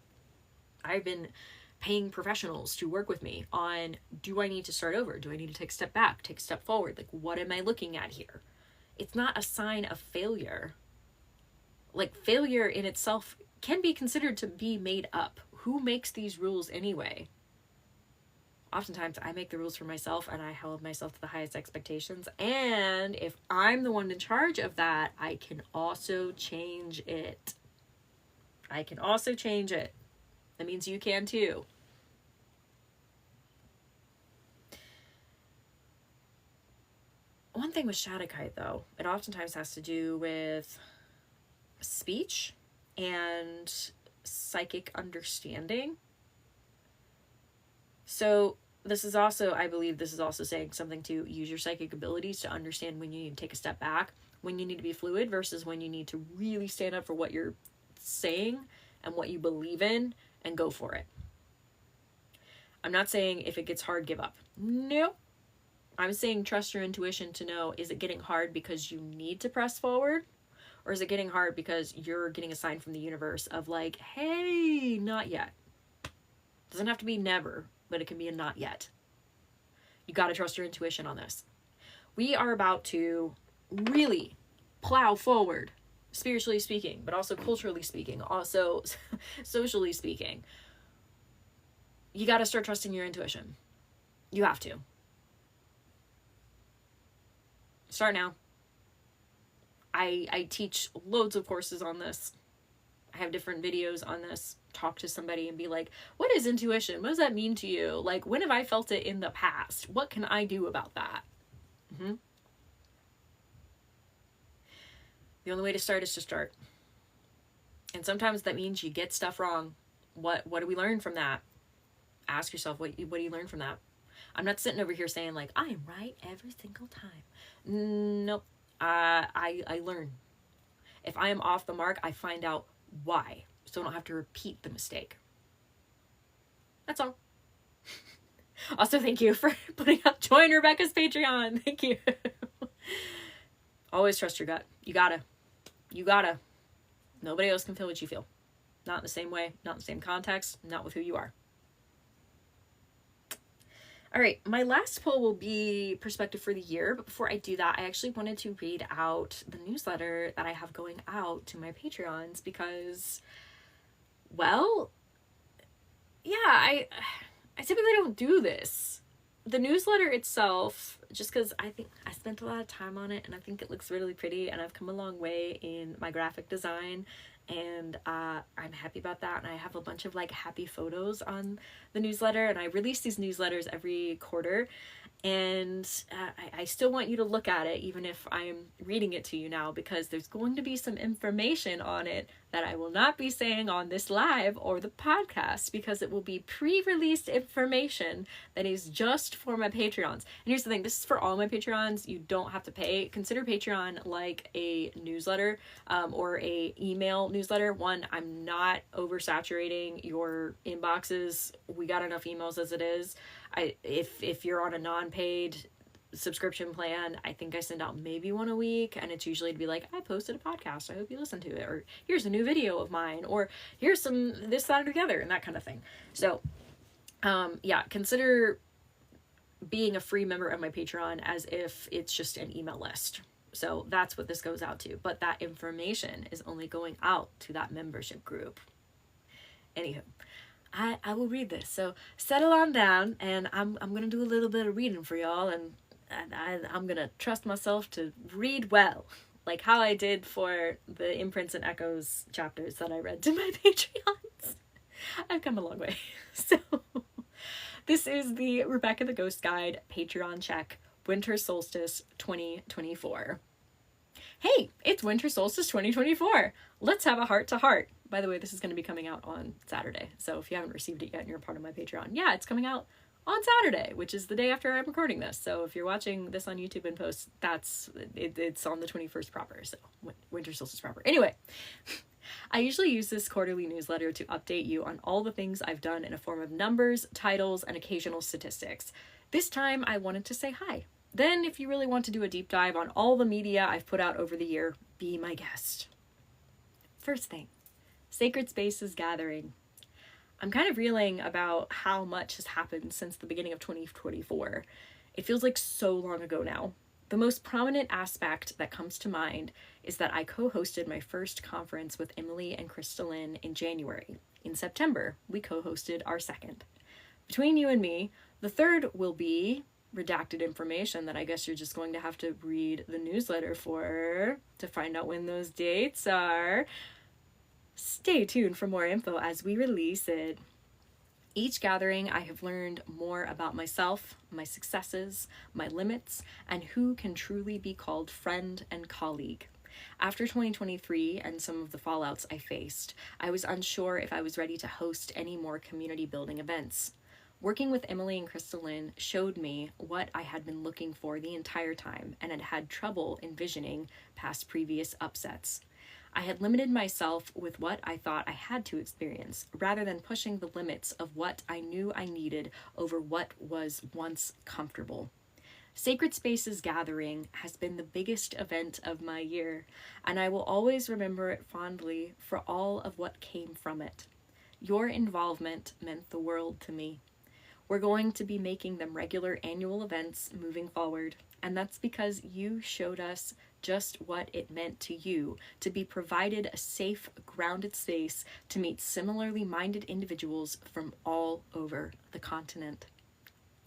I've been paying professionals to work with me on, do I need to start over? Do I need to take a step back, take a step forward? Like, what am I looking at here? It's not a sign of failure. Like, failure in itself can be considered to be made up. Who makes these rules anyway? Oftentimes, I make the rules for myself and I hold myself to the highest expectations. And if I'm the one in charge of that, I can also change it. That means you can too. One thing with Shadow though, it oftentimes has to do with speech and psychic understanding. So this is also, I believe this is also saying something to use your psychic abilities to understand when you need to take a step back, when you need to be fluid versus when you need to really stand up for what you're saying and what you believe in and go for it. I'm not saying if it gets hard, give up. Nope. I'm saying trust your intuition to know, is it getting hard because you need to press forward? Or is it getting hard because you're getting a sign from the universe of like, hey, not yet. Doesn't have to be never, but it can be a not yet. You got to trust your intuition on this. We are about to really plow forward, spiritually speaking, but also culturally speaking, also socially speaking. You got to start trusting your intuition. You have to. Start now. I teach loads of courses on this. I have different videos on this. Talk to somebody and be like, what is intuition? What does that mean to you? Like, when have I felt it in the past? What can I do about that? The only way to start is to start. And sometimes that means you get stuff wrong. What do we learn from that? Ask yourself, what do you learn from that? I'm not sitting over here saying like, I am right every single time. Nope. I learn. If I am off the mark, I find out why, so I don't have to repeat the mistake. That's all. Also, thank you for putting up join Rebekah's Patreon. Thank you. Always trust your gut. You gotta. Nobody else can feel what you feel. Not in the same way, not in the same context, not with who you are. All right, my last poll will be perspective for the year, but before I do that, I actually wanted to read out the newsletter that I have going out to my Patreons because, well, yeah, I typically don't do this. The newsletter itself, just because I think I spent a lot of time on it and I think it looks really pretty and I've come a long way in my graphic design, and I'm happy about that. And I have a bunch of like happy photos on the newsletter, and I release these newsletters every quarter, and I still want you to look at it even if I'm reading it to you now, because there's going to be some information on it that I will not be saying on this live or the podcast, because it will be pre-released information that is just for my Patreons. And here's the thing, this is for all my Patreons. You don't have to pay. Consider Patreon like a newsletter or a email newsletter. One, I'm not oversaturating your inboxes. We got enough emails as it is. If you're on a non-paid subscription plan, I think I send out maybe one a week, and it's usually to be like, I posted a podcast, I hope you listen to it, or here's a new video of mine, or here's some this, that, or together, and that kind of thing. So yeah, consider being a free member of my Patreon as if it's just an email list. So that's what this goes out to, but that information is only going out to that membership group. Anywho, I will read this. So settle on down, and I'm going to do a little bit of reading for y'all, and I'm going to trust myself to read well, like how I did for the Imprints and Echoes chapters that I read to my Patreons. I've come a long way. So this is the Rebekah the Ghost Guide Patreon check, Winter Solstice 2024. Hey, it's Winter Solstice 2024. Let's have a heart-to-heart. By the way, this is going to be coming out on Saturday. So if you haven't received it yet and you're a part of my Patreon, yeah, it's coming out on Saturday, which is the day after I'm recording this. So if you're watching this on YouTube and post, it's on the 21st proper. So Winter Solstice proper. Anyway, I usually use this quarterly newsletter to update you on all the things I've done in a form of numbers, titles, and occasional statistics. This time I wanted to say hi. Then if you really want to do a deep dive on all the media I've put out over the year, be my guest. First thing, Sacred Spaces Gathering. I'm kind of reeling about how much has happened since the beginning of 2024. It feels like so long ago now. The most prominent aspect that comes to mind is that I co-hosted my first conference with Emily and Crystalline in January. In September, we co-hosted our second. Between you and me, the third will be redacted information that I guess you're just going to have to read the newsletter for to find out when those dates are. Stay tuned for more info as we release it. Each gathering, I have learned more about myself, my successes, my limits, and who can truly be called friend and colleague. After 2023 and some of the fallouts I faced, I was unsure if I was ready to host any more community building events. Working with Emily and Crystalline showed me what I had been looking for the entire time and had had trouble envisioning past previous upsets. I had limited myself with what I thought I had to experience, rather than pushing the limits of what I knew I needed over what was once comfortable. Sacred Spaces Gathering has been the biggest event of my year, and I will always remember it fondly for all of what came from it. Your involvement meant the world to me. We're going to be making them regular annual events moving forward, and that's because you showed us just what it meant to you to be provided a safe, grounded space to meet similarly minded individuals from all over the continent.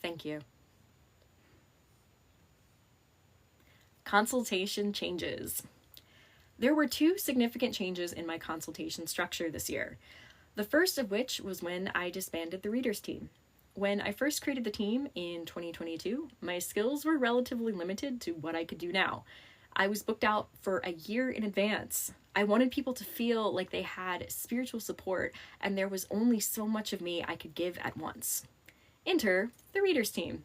Thank you. Consultation changes. There were 2 significant changes in my consultation structure this year. The first of which was when I disbanded the readers team. When I first created the team in 2022, my skills were relatively limited to what I could do now. I was booked out for a year in advance. I wanted people to feel like they had spiritual support, and there was only so much of me I could give at once. Enter the readers team.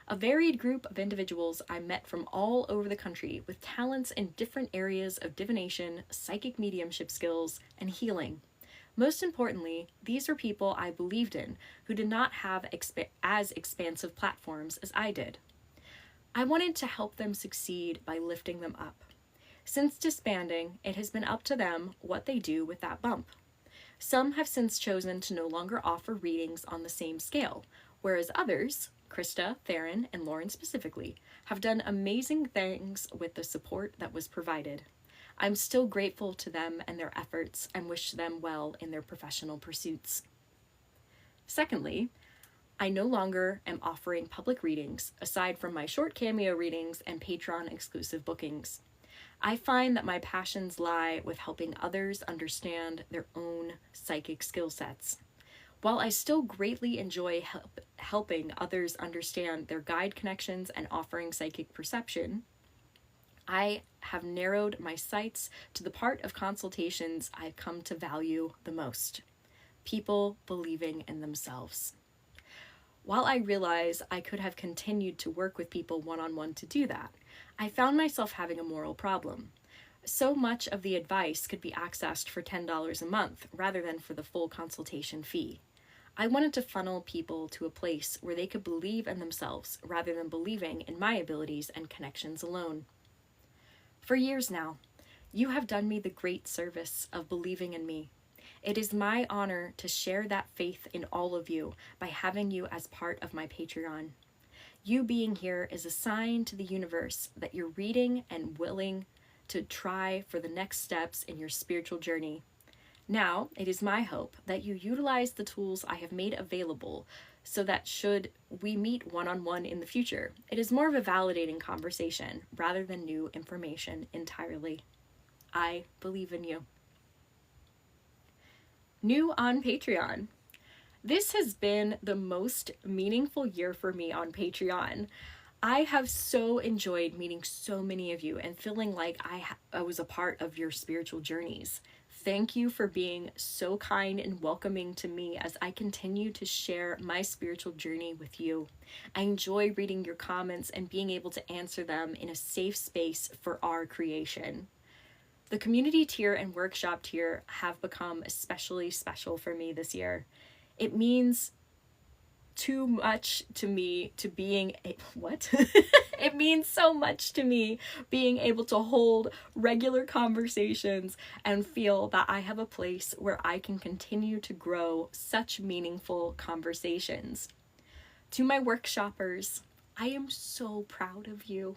A varied group of individuals I met from all over the country with talents in different areas of divination, psychic mediumship skills, and healing. Most importantly, these were people I believed in who did not have as expansive platforms as I did. I wanted to help them succeed by lifting them up. Since disbanding, it has been up to them what they do with that bump. Some have since chosen to no longer offer readings on the same scale, whereas others, Krista, Theron, and Lauren specifically, have done amazing things with the support that was provided. I'm still grateful to them and their efforts and wish them well in their professional pursuits. Secondly, I no longer am offering public readings aside from my short cameo readings and Patreon exclusive bookings. I find that my passions lie with helping others understand their own psychic skill sets. While I still greatly enjoy helping others understand their guide connections and offering psychic perception, I have narrowed my sights to the part of consultations I've come to value the most: people believing in themselves. While I realize I could have continued to work with people one-on-one to do that, I found myself having a moral problem. So much of the advice could be accessed for $10 a month rather than for the full consultation fee. I wanted to funnel people to a place where they could believe in themselves rather than believing in my abilities and connections alone. For years now, you have done me the great service of believing in me. It is my honor to share that faith in all of you by having you as part of my Patreon. You being here is a sign to the universe that you're reading and willing to try for the next steps in your spiritual journey. Now, it is my hope that you utilize the tools I have made available so that should we meet one-on-one in the future, it is more of a validating conversation rather than new information entirely. I believe in you. New on Patreon. This has been the most meaningful year for me on Patreon. I have so enjoyed meeting so many of you and feeling like I was a part of your spiritual journeys. Thank you for being so kind and welcoming to me as I continue to share my spiritual journey with you. I enjoy reading your comments and being able to answer them in a safe space for our creation. The community tier and workshop tier have become especially special for me this year. It means too much to me to being it means so much to me being able to hold regular conversations and feel that I have a place where I can continue to grow such meaningful conversations. To my workshoppers, I am so proud of you.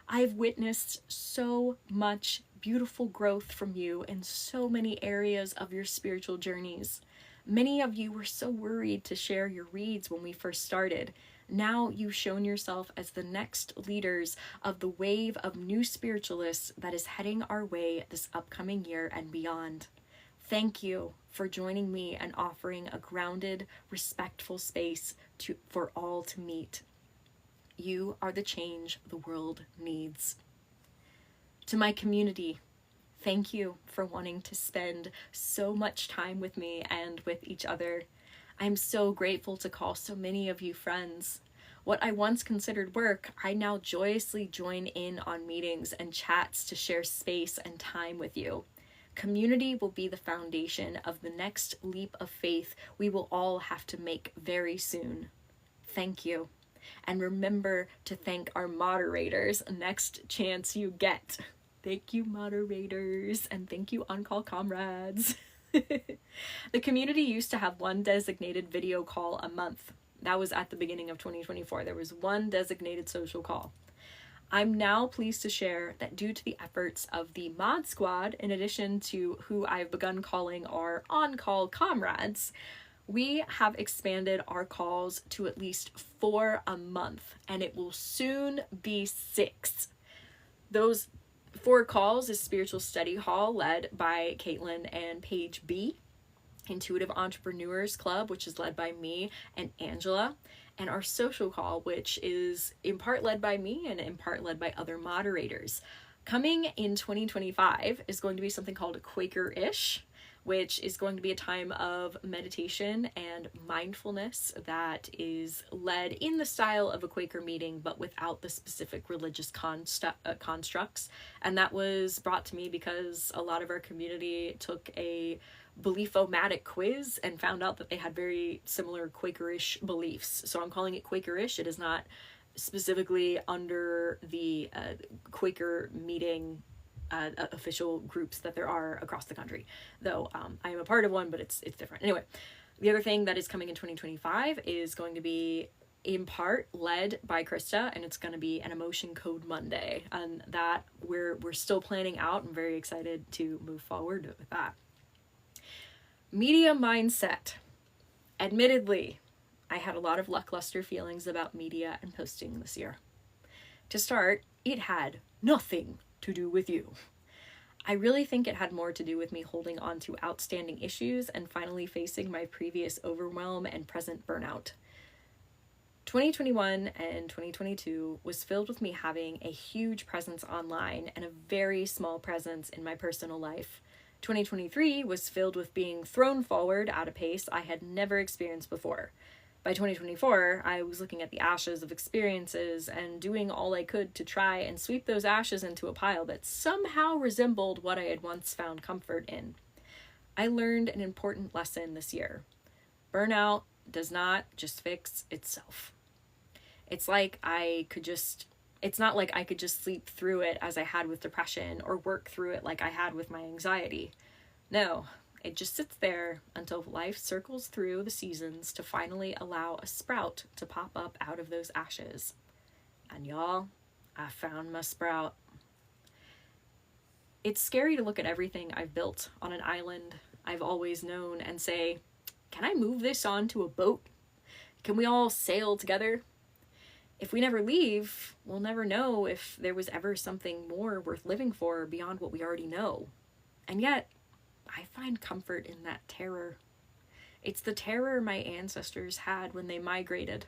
I've witnessed so much beautiful growth from you in so many areas of your spiritual journeys. Many of you were so worried to share your reads when we first started. Now you've shown yourself as the next leaders of the wave of new spiritualists that is heading our way this upcoming year and beyond. Thank you for joining me and offering a grounded, respectful space for all to meet. You are the change the world needs. To my community, thank you for wanting to spend so much time with me and with each other. I'm so grateful to call so many of you friends. What I once considered work, I now joyously join in on meetings and chats to share space and time with you. Community will be the foundation of the next leap of faith we will all have to make very soon. Thank you. And remember to thank our moderators next chance you get. Thank you, moderators, and thank you, on-call comrades. The community used to have one designated video call a month. That was at the beginning of 2024. There was one designated social call. I'm now pleased to share that due to the efforts of the mod squad, in addition to who I've begun calling our on-call comrades, we have expanded our calls to at least 4 a month, and it will soon be 6. Those 4 calls is Spiritual Study Hall, led by Caitlin and Paige B. Intuitive Entrepreneurs Club, which is led by me and Angela. And our social call, which is in part led by me and in part led by other moderators. Coming in 2025 is going to be something called Quaker-ish, which is going to be a time of meditation and mindfulness that is led in the style of a Quaker meeting, but without the specific religious constructs. And that was brought to me because a lot of our community took a belief-o-matic quiz and found out that they had very similar Quaker-ish beliefs. So I'm calling it Quaker-ish. It is not specifically under the Quaker meeting official groups that there are across the country, though I am a part of one, but it's different. Anyway, the other thing that is coming in 2025 is going to be in part led by Krista, and it's going to be an Emotion Code Monday, and that we're still planning out. I'm very excited to move forward with that. Media mindset. Admittedly, I had a lot of lackluster feelings about media and posting this year. To start, it had nothing to do with you. I really think it had more to do with me holding on to outstanding issues and finally facing my previous overwhelm and present burnout. 2021 and 2022 was filled with me having a huge presence online and a very small presence in my personal life. 2023 was filled with being thrown forward at a pace I had never experienced before. By 2024, I was looking at the ashes of experiences and doing all I could to try and sweep those ashes into a pile that somehow resembled what I had once found comfort in. I learned an important lesson this year. Burnout does not just fix itself. It's not like I could just sleep through it as I had with depression or work through it like I had with my anxiety. No. It just sits there until life circles through the seasons to finally allow a sprout to pop up out of those ashes. And y'all, I found my sprout. It's scary to look at everything I've built on an island I've always known and say, can I move this onto a boat? Can we all sail together? If we never leave, we'll never know if there was ever something more worth living for beyond what we already know. And yet, I find comfort in that terror. It's the terror my ancestors had when they migrated.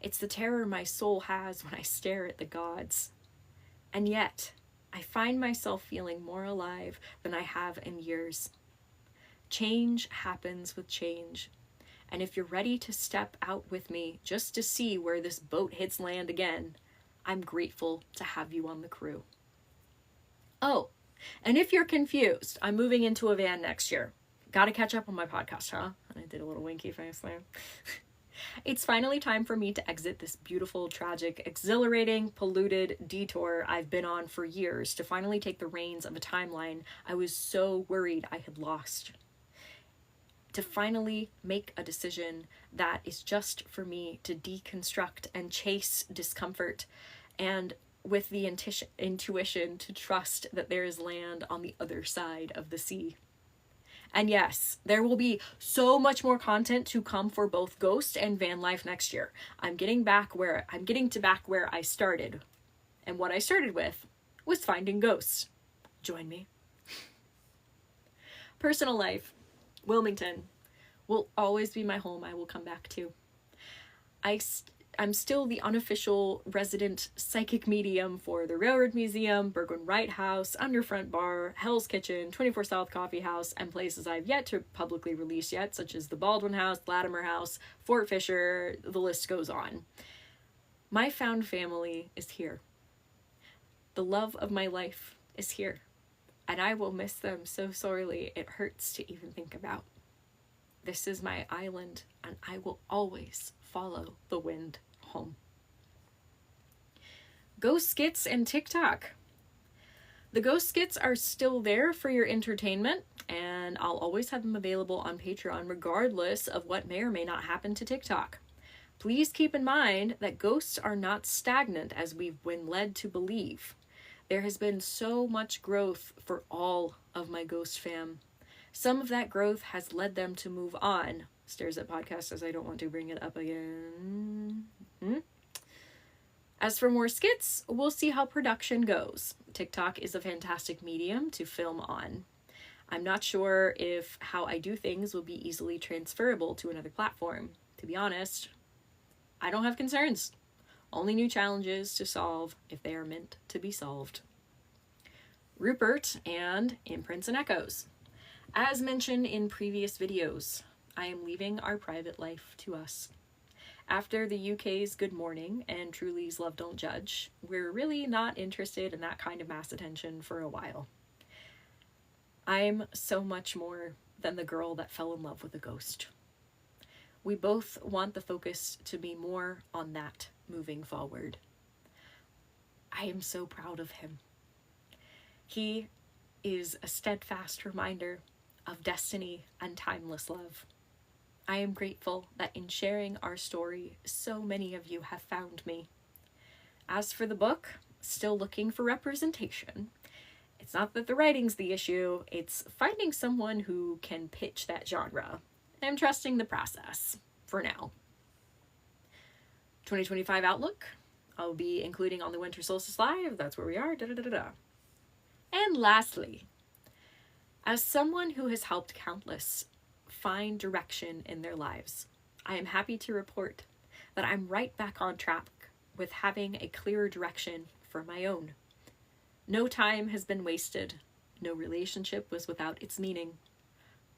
It's the terror my soul has when I stare at the gods. And yet, I find myself feeling more alive than I have in years. Change happens with change. And if you're ready to step out with me just to see where this boat hits land again, I'm grateful to have you on the crew. Oh, and if you're confused, I'm moving into a van next year. Gotta catch up on my podcast, huh? And I did a little winky face there. It's finally time for me to exit this beautiful, tragic, exhilarating, polluted detour I've been on for years to finally take the reins of a timeline I was so worried I had lost. To finally make a decision that is just for me to deconstruct and chase discomfort, and with the intuition to trust that there is land on the other side of the sea. And yes, there will be so much more content to come for both Ghost and van life next year. I'm getting to back where I started. And what I started with was finding ghosts. Join me. Personal life. Wilmington will always be my home I will come back to. I'm still the unofficial resident psychic medium for the Railroad Museum, Bergwin Wright House, Underfront Bar, Hell's Kitchen, 24 South Coffee House, and places I've yet to publicly release yet, such as the Baldwin House, Latimer House, Fort Fisher, the list goes on. My found family is here. The love of my life is here, and I will miss them so sorely it hurts to even think about. This is my island, and I will always follow the wind home. Ghost skits and TikTok. The ghost skits are still there for your entertainment, and I'll always have them available on Patreon regardless of what may or may not happen to TikTok. Please keep in mind that ghosts are not stagnant as we've been led to believe. There has been so much growth for all of my ghost fam. Some of that growth has led them to move on. Stares at podcast as I don't want to bring it up again. As for more skits, we'll see how production goes. TikTok is a fantastic medium to film on. I'm not sure if how I do things will be easily transferable to another platform. To be honest, I don't have concerns. Only new challenges to solve if they are meant to be solved. Rupert and Imprints and Echoes. As mentioned in previous videos, I am leaving our private life to us. After the UK's Good Morning and Truly's Love Don't Judge, we're really not interested in that kind of mass attention for a while. I'm so much more than the girl that fell in love with a ghost. We both want the focus to be more on that moving forward. I am so proud of him. He is a steadfast reminder of destiny and timeless love. I am grateful that in sharing our story, so many of you have found me. As for the book, still looking for representation. It's not that the writing's the issue, it's finding someone who can pitch that genre. I'm trusting the process, for now. 2025 Outlook, I'll be including on the Winter Solstice Live, that's where we are, And lastly, as someone who has helped countless find direction in their lives, I am happy to report that I'm right back on track with having a clearer direction for my own. No time has been wasted. No relationship was without its meaning.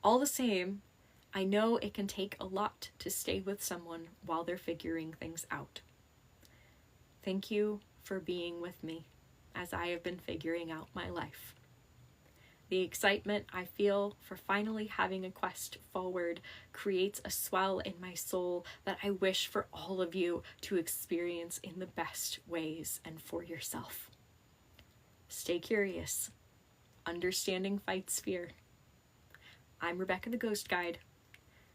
All the same, I know it can take a lot to stay with someone while they're figuring things out. Thank you for being with me as I have been figuring out my life. The excitement I feel for finally having a quest forward creates a swell in my soul that I wish for all of you to experience in the best ways and for yourself. Stay curious. Understanding fights fear. I'm Rebekah the Ghost Guide,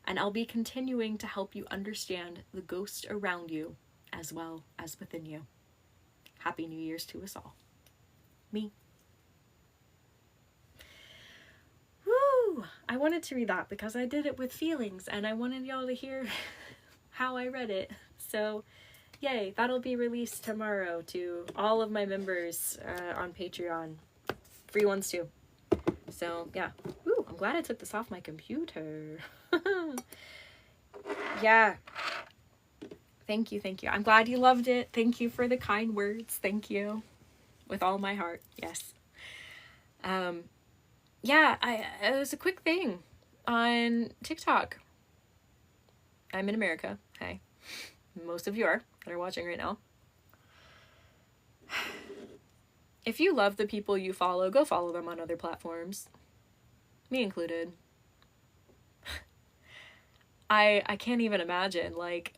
and I'll be continuing to help you understand the ghost around you as well as within you. Happy New Year's to us all. Me. Woo! I wanted to read that because I did it with feelings and I wanted y'all to hear how I read it. So, yay, that'll be released tomorrow to all of my members on Patreon. Free ones too. So, yeah. Woo, I'm glad I took this off my computer. Yeah. Thank you, thank you. I'm glad you loved it. Thank you for the kind words. Thank you. With all my heart. Yes. Yeah, it was a quick thing on TikTok. I'm in America. Hi. Most of you are that are watching right now. If you love the people you follow, go follow them on other platforms. Me included. I can't even imagine, like,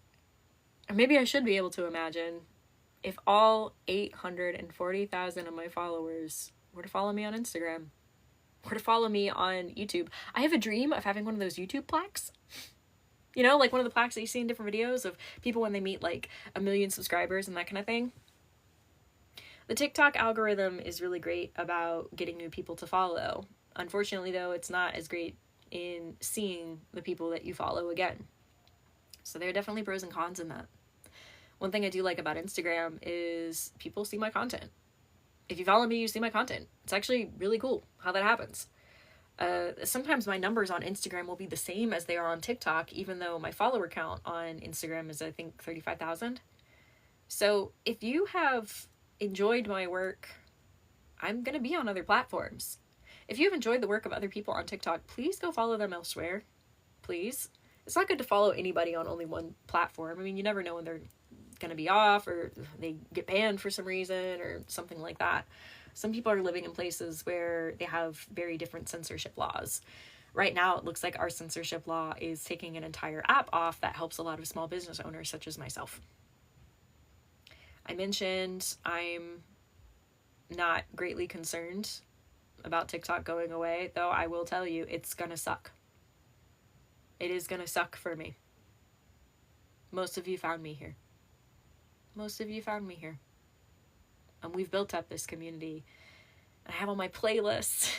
or maybe I should be able to imagine if all 840,000 of my followers were to follow me on Instagram, or to follow me on YouTube. I have a dream of having one of those YouTube plaques. You know, like one of the plaques that you see in different videos of people when they meet like 1 million subscribers and that kind of thing. The TikTok algorithm is really great about getting new people to follow. Unfortunately, though, it's not as great in seeing the people that you follow again. So there are definitely pros and cons in that. One thing I do like about Instagram is people see my content. If you follow me, you see my content. It's actually really cool how that happens. Sometimes my numbers on Instagram will be the same as they are on TikTok, even though my follower count on Instagram is, I think, 35,000. So if you have enjoyed my work, I'm going to be on other platforms. If you've enjoyed the work of other people on TikTok, please go follow them elsewhere. Please. It's not good to follow anybody on only one platform. I mean, you never know when they're going to be off, or they get banned for some reason or something like that. Some people are living in places where they have very different censorship laws. Right now, it looks like our censorship law is taking an entire app off that helps a lot of small business owners such as myself. I mentioned I'm not greatly concerned about TikTok going away, though I will tell you it's gonna suck. It is gonna suck for me. Most of you found me here. Most of you found me here. And we've built up this community. I have all my playlists.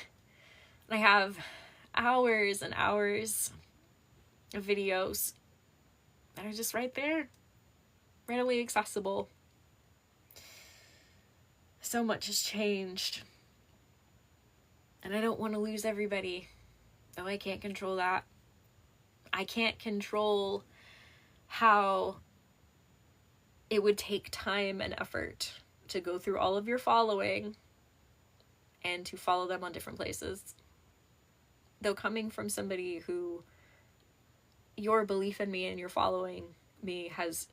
And I have hours and hours of videos that are just right there. Readily accessible. So much has changed. And I don't want to lose everybody. No, I can't control that. I can't control how it would take time and effort to go through all of your following and to follow them on different places. Though coming from somebody who your belief in me and your following me has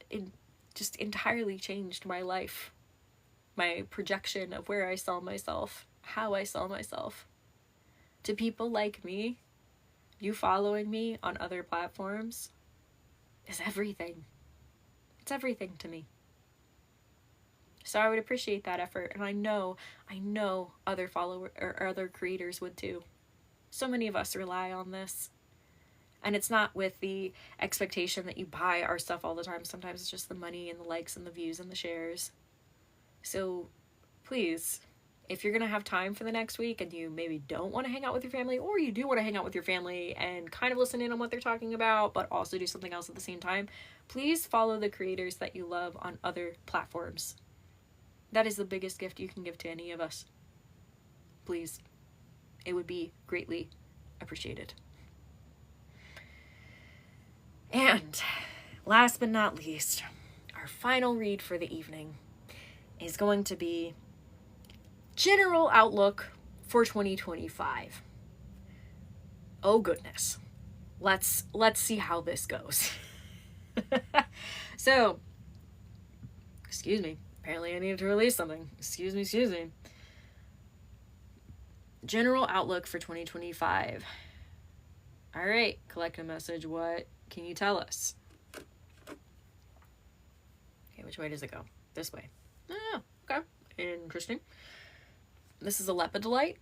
just entirely changed my life. My projection of where I saw myself, how I saw myself. To people like me, you following me on other platforms is everything. It's everything to me. So I would appreciate that effort, and I know other followers or other creators would too. So many of us rely on this. And it's not with the expectation that you buy our stuff all the time. Sometimes it's just the money and the likes and the views and the shares. So please, if you're going to have time for the next week and you maybe don't want to hang out with your family, or you do want to hang out with your family and kind of listen in on what they're talking about, but also do something else at the same time, please follow the creators that you love on other platforms. That is the biggest gift you can give to any of us. Please. It would be greatly appreciated. And last but not least, our final read for the evening is going to be General Outlook for 2025. Oh goodness. Let's see how this goes. So, excuse me. Apparently I needed to release something. Excuse me. General Outlook for 2025. All right, collective message. What can you tell us? Okay, which way does it go? This way. Oh, okay. Interesting. This is a lepidolite.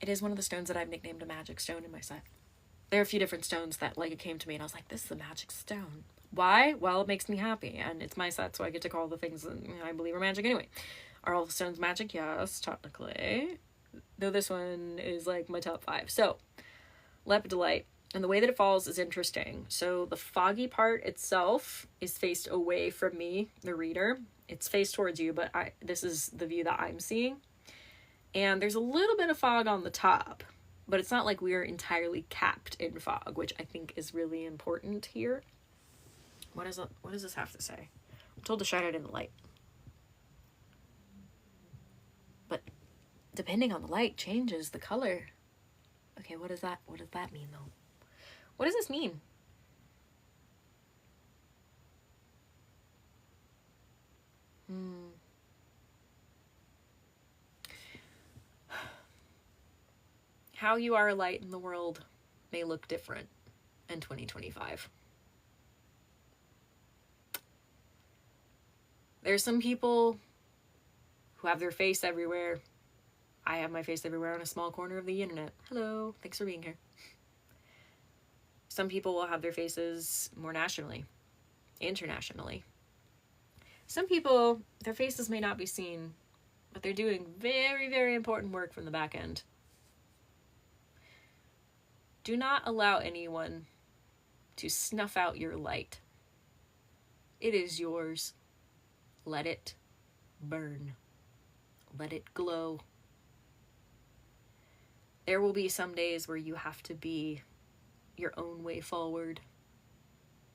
It is one of the stones that I've nicknamed a magic stone in my set. There are a few different stones that it came to me and I was like, this is a magic stone. Why? Well, it makes me happy and it's my set, so I get to call the things that I believe are magic anyway. Are all the stones magic? Yes, technically. Though this one is my top 5. So, lepidolite. And the way that it falls is interesting. So the foggy part itself is faced away from me, the reader. It's faced towards you, but this is the view that I'm seeing. And there's a little bit of fog on the top, but it's not like we are entirely capped in fog, which I think is really important here. What does this have to say? I'm told to shine it in the light. But depending on the light changes the color. Okay, what does that mean though? What does this mean? How you are a light in the world may look different in 2025. There's some people who have their face everywhere. I have my face everywhere on a small corner of the internet. Hello, thanks for being here. Some people will have their faces more nationally, internationally. Some people, their faces may not be seen, but they're doing very, very important work from the back end. Do not allow anyone to snuff out your light. It is yours. Let it burn. Let it glow. There will be some days where you have to be your own way forward.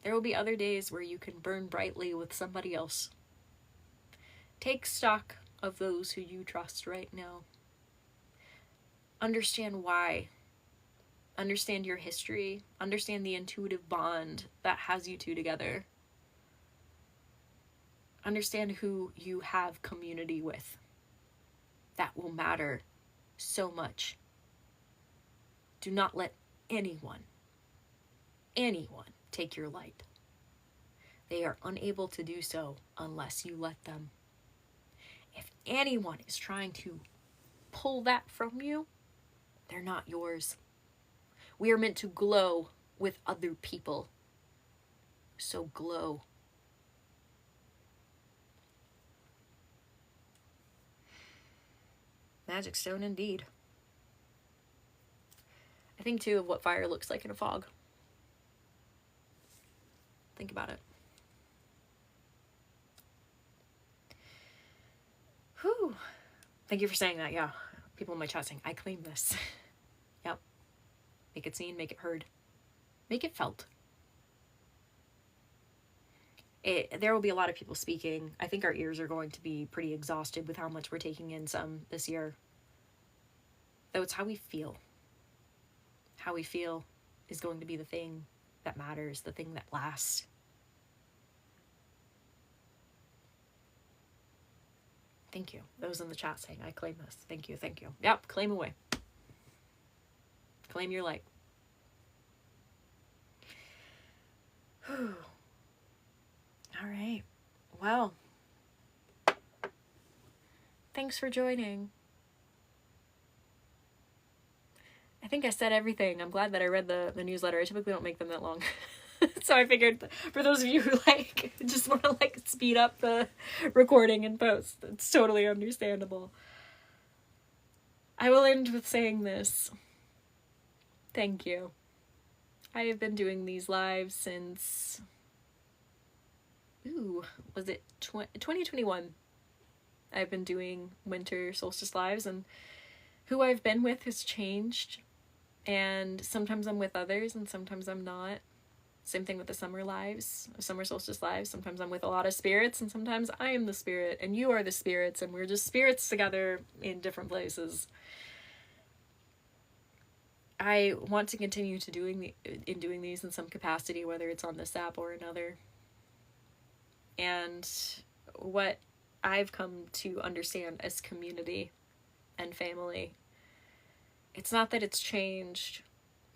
There will be other days where you can burn brightly with somebody else. Take stock of those who you trust right now. Understand why. Understand your history. Understand the intuitive bond that has you two together. Understand who you have community with. That will matter so much. Do not let anyone take your light. They are unable to do so unless you let them. If anyone is trying to pull that from you, they're not yours. We are meant to glow with other people. So glow. Magic stone indeed. I think too of what fire looks like in a fog. Think about it. Whew. Thank you for saying that. Yeah. People in my chat saying, I claim this. Yep. Make it seen, make it heard. Make it felt. There will be a lot of people speaking. I think our ears are going to be pretty exhausted with how much we're taking in some this year. Though it's how we feel. How we feel is going to be the thing that matters, the thing that lasts. Thank you. Those in the chat saying, I claim this. Thank you, thank you. Yep, claim away. Claim your light. Whew. All right. Well, thanks for joining. I think I said everything. I'm glad that I read the newsletter. I typically don't make them that long. So I figured for those of you who just want to speed up the recording and post, it's totally understandable. I will end with saying this. Thank you. I have been doing these lives since, was it 2021? I've been doing Winter Solstice lives, and who I've been with has changed. And sometimes I'm with others and sometimes I'm not. Same thing with the summer solstice lives. Sometimes I'm with a lot of spirits and sometimes I am the spirit and you are the spirits and we're just spirits together in different places. I want to continue to doing these in some capacity, whether it's on this app or another. And what I've come to understand as community and family, it's not that it's changed,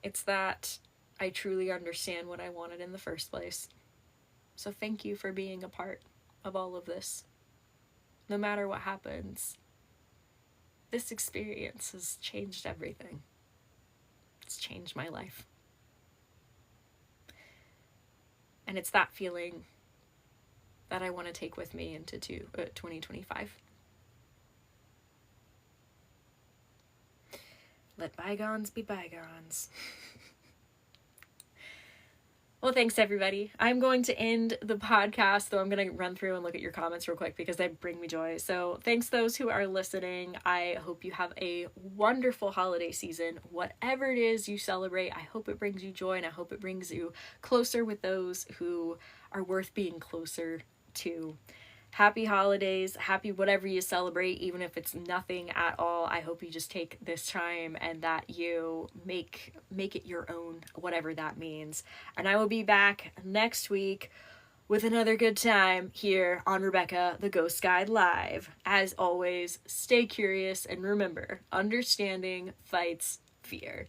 it's that I truly understand what I wanted in the first place. So thank you for being a part of all of this. No matter what happens, this experience has changed everything. It's changed my life. And it's that feeling that I want to take with me into 2025. Let bygones be bygones. Well, thanks everybody. I'm going to end the podcast, though I'm going to run through and look at your comments real quick because they bring me joy. So thanks those who are listening. I hope you have a wonderful holiday season. Whatever it is you celebrate, I hope it brings you joy and I hope it brings you closer with those who are worth being closer to. Happy holidays, happy whatever you celebrate, even if it's nothing at all. I hope you just take this time and that you make it your own, whatever that means. And I will be back next week with another good time here on Rebekah the Ghost Guide Live. As always, stay curious and remember, understanding fights fear.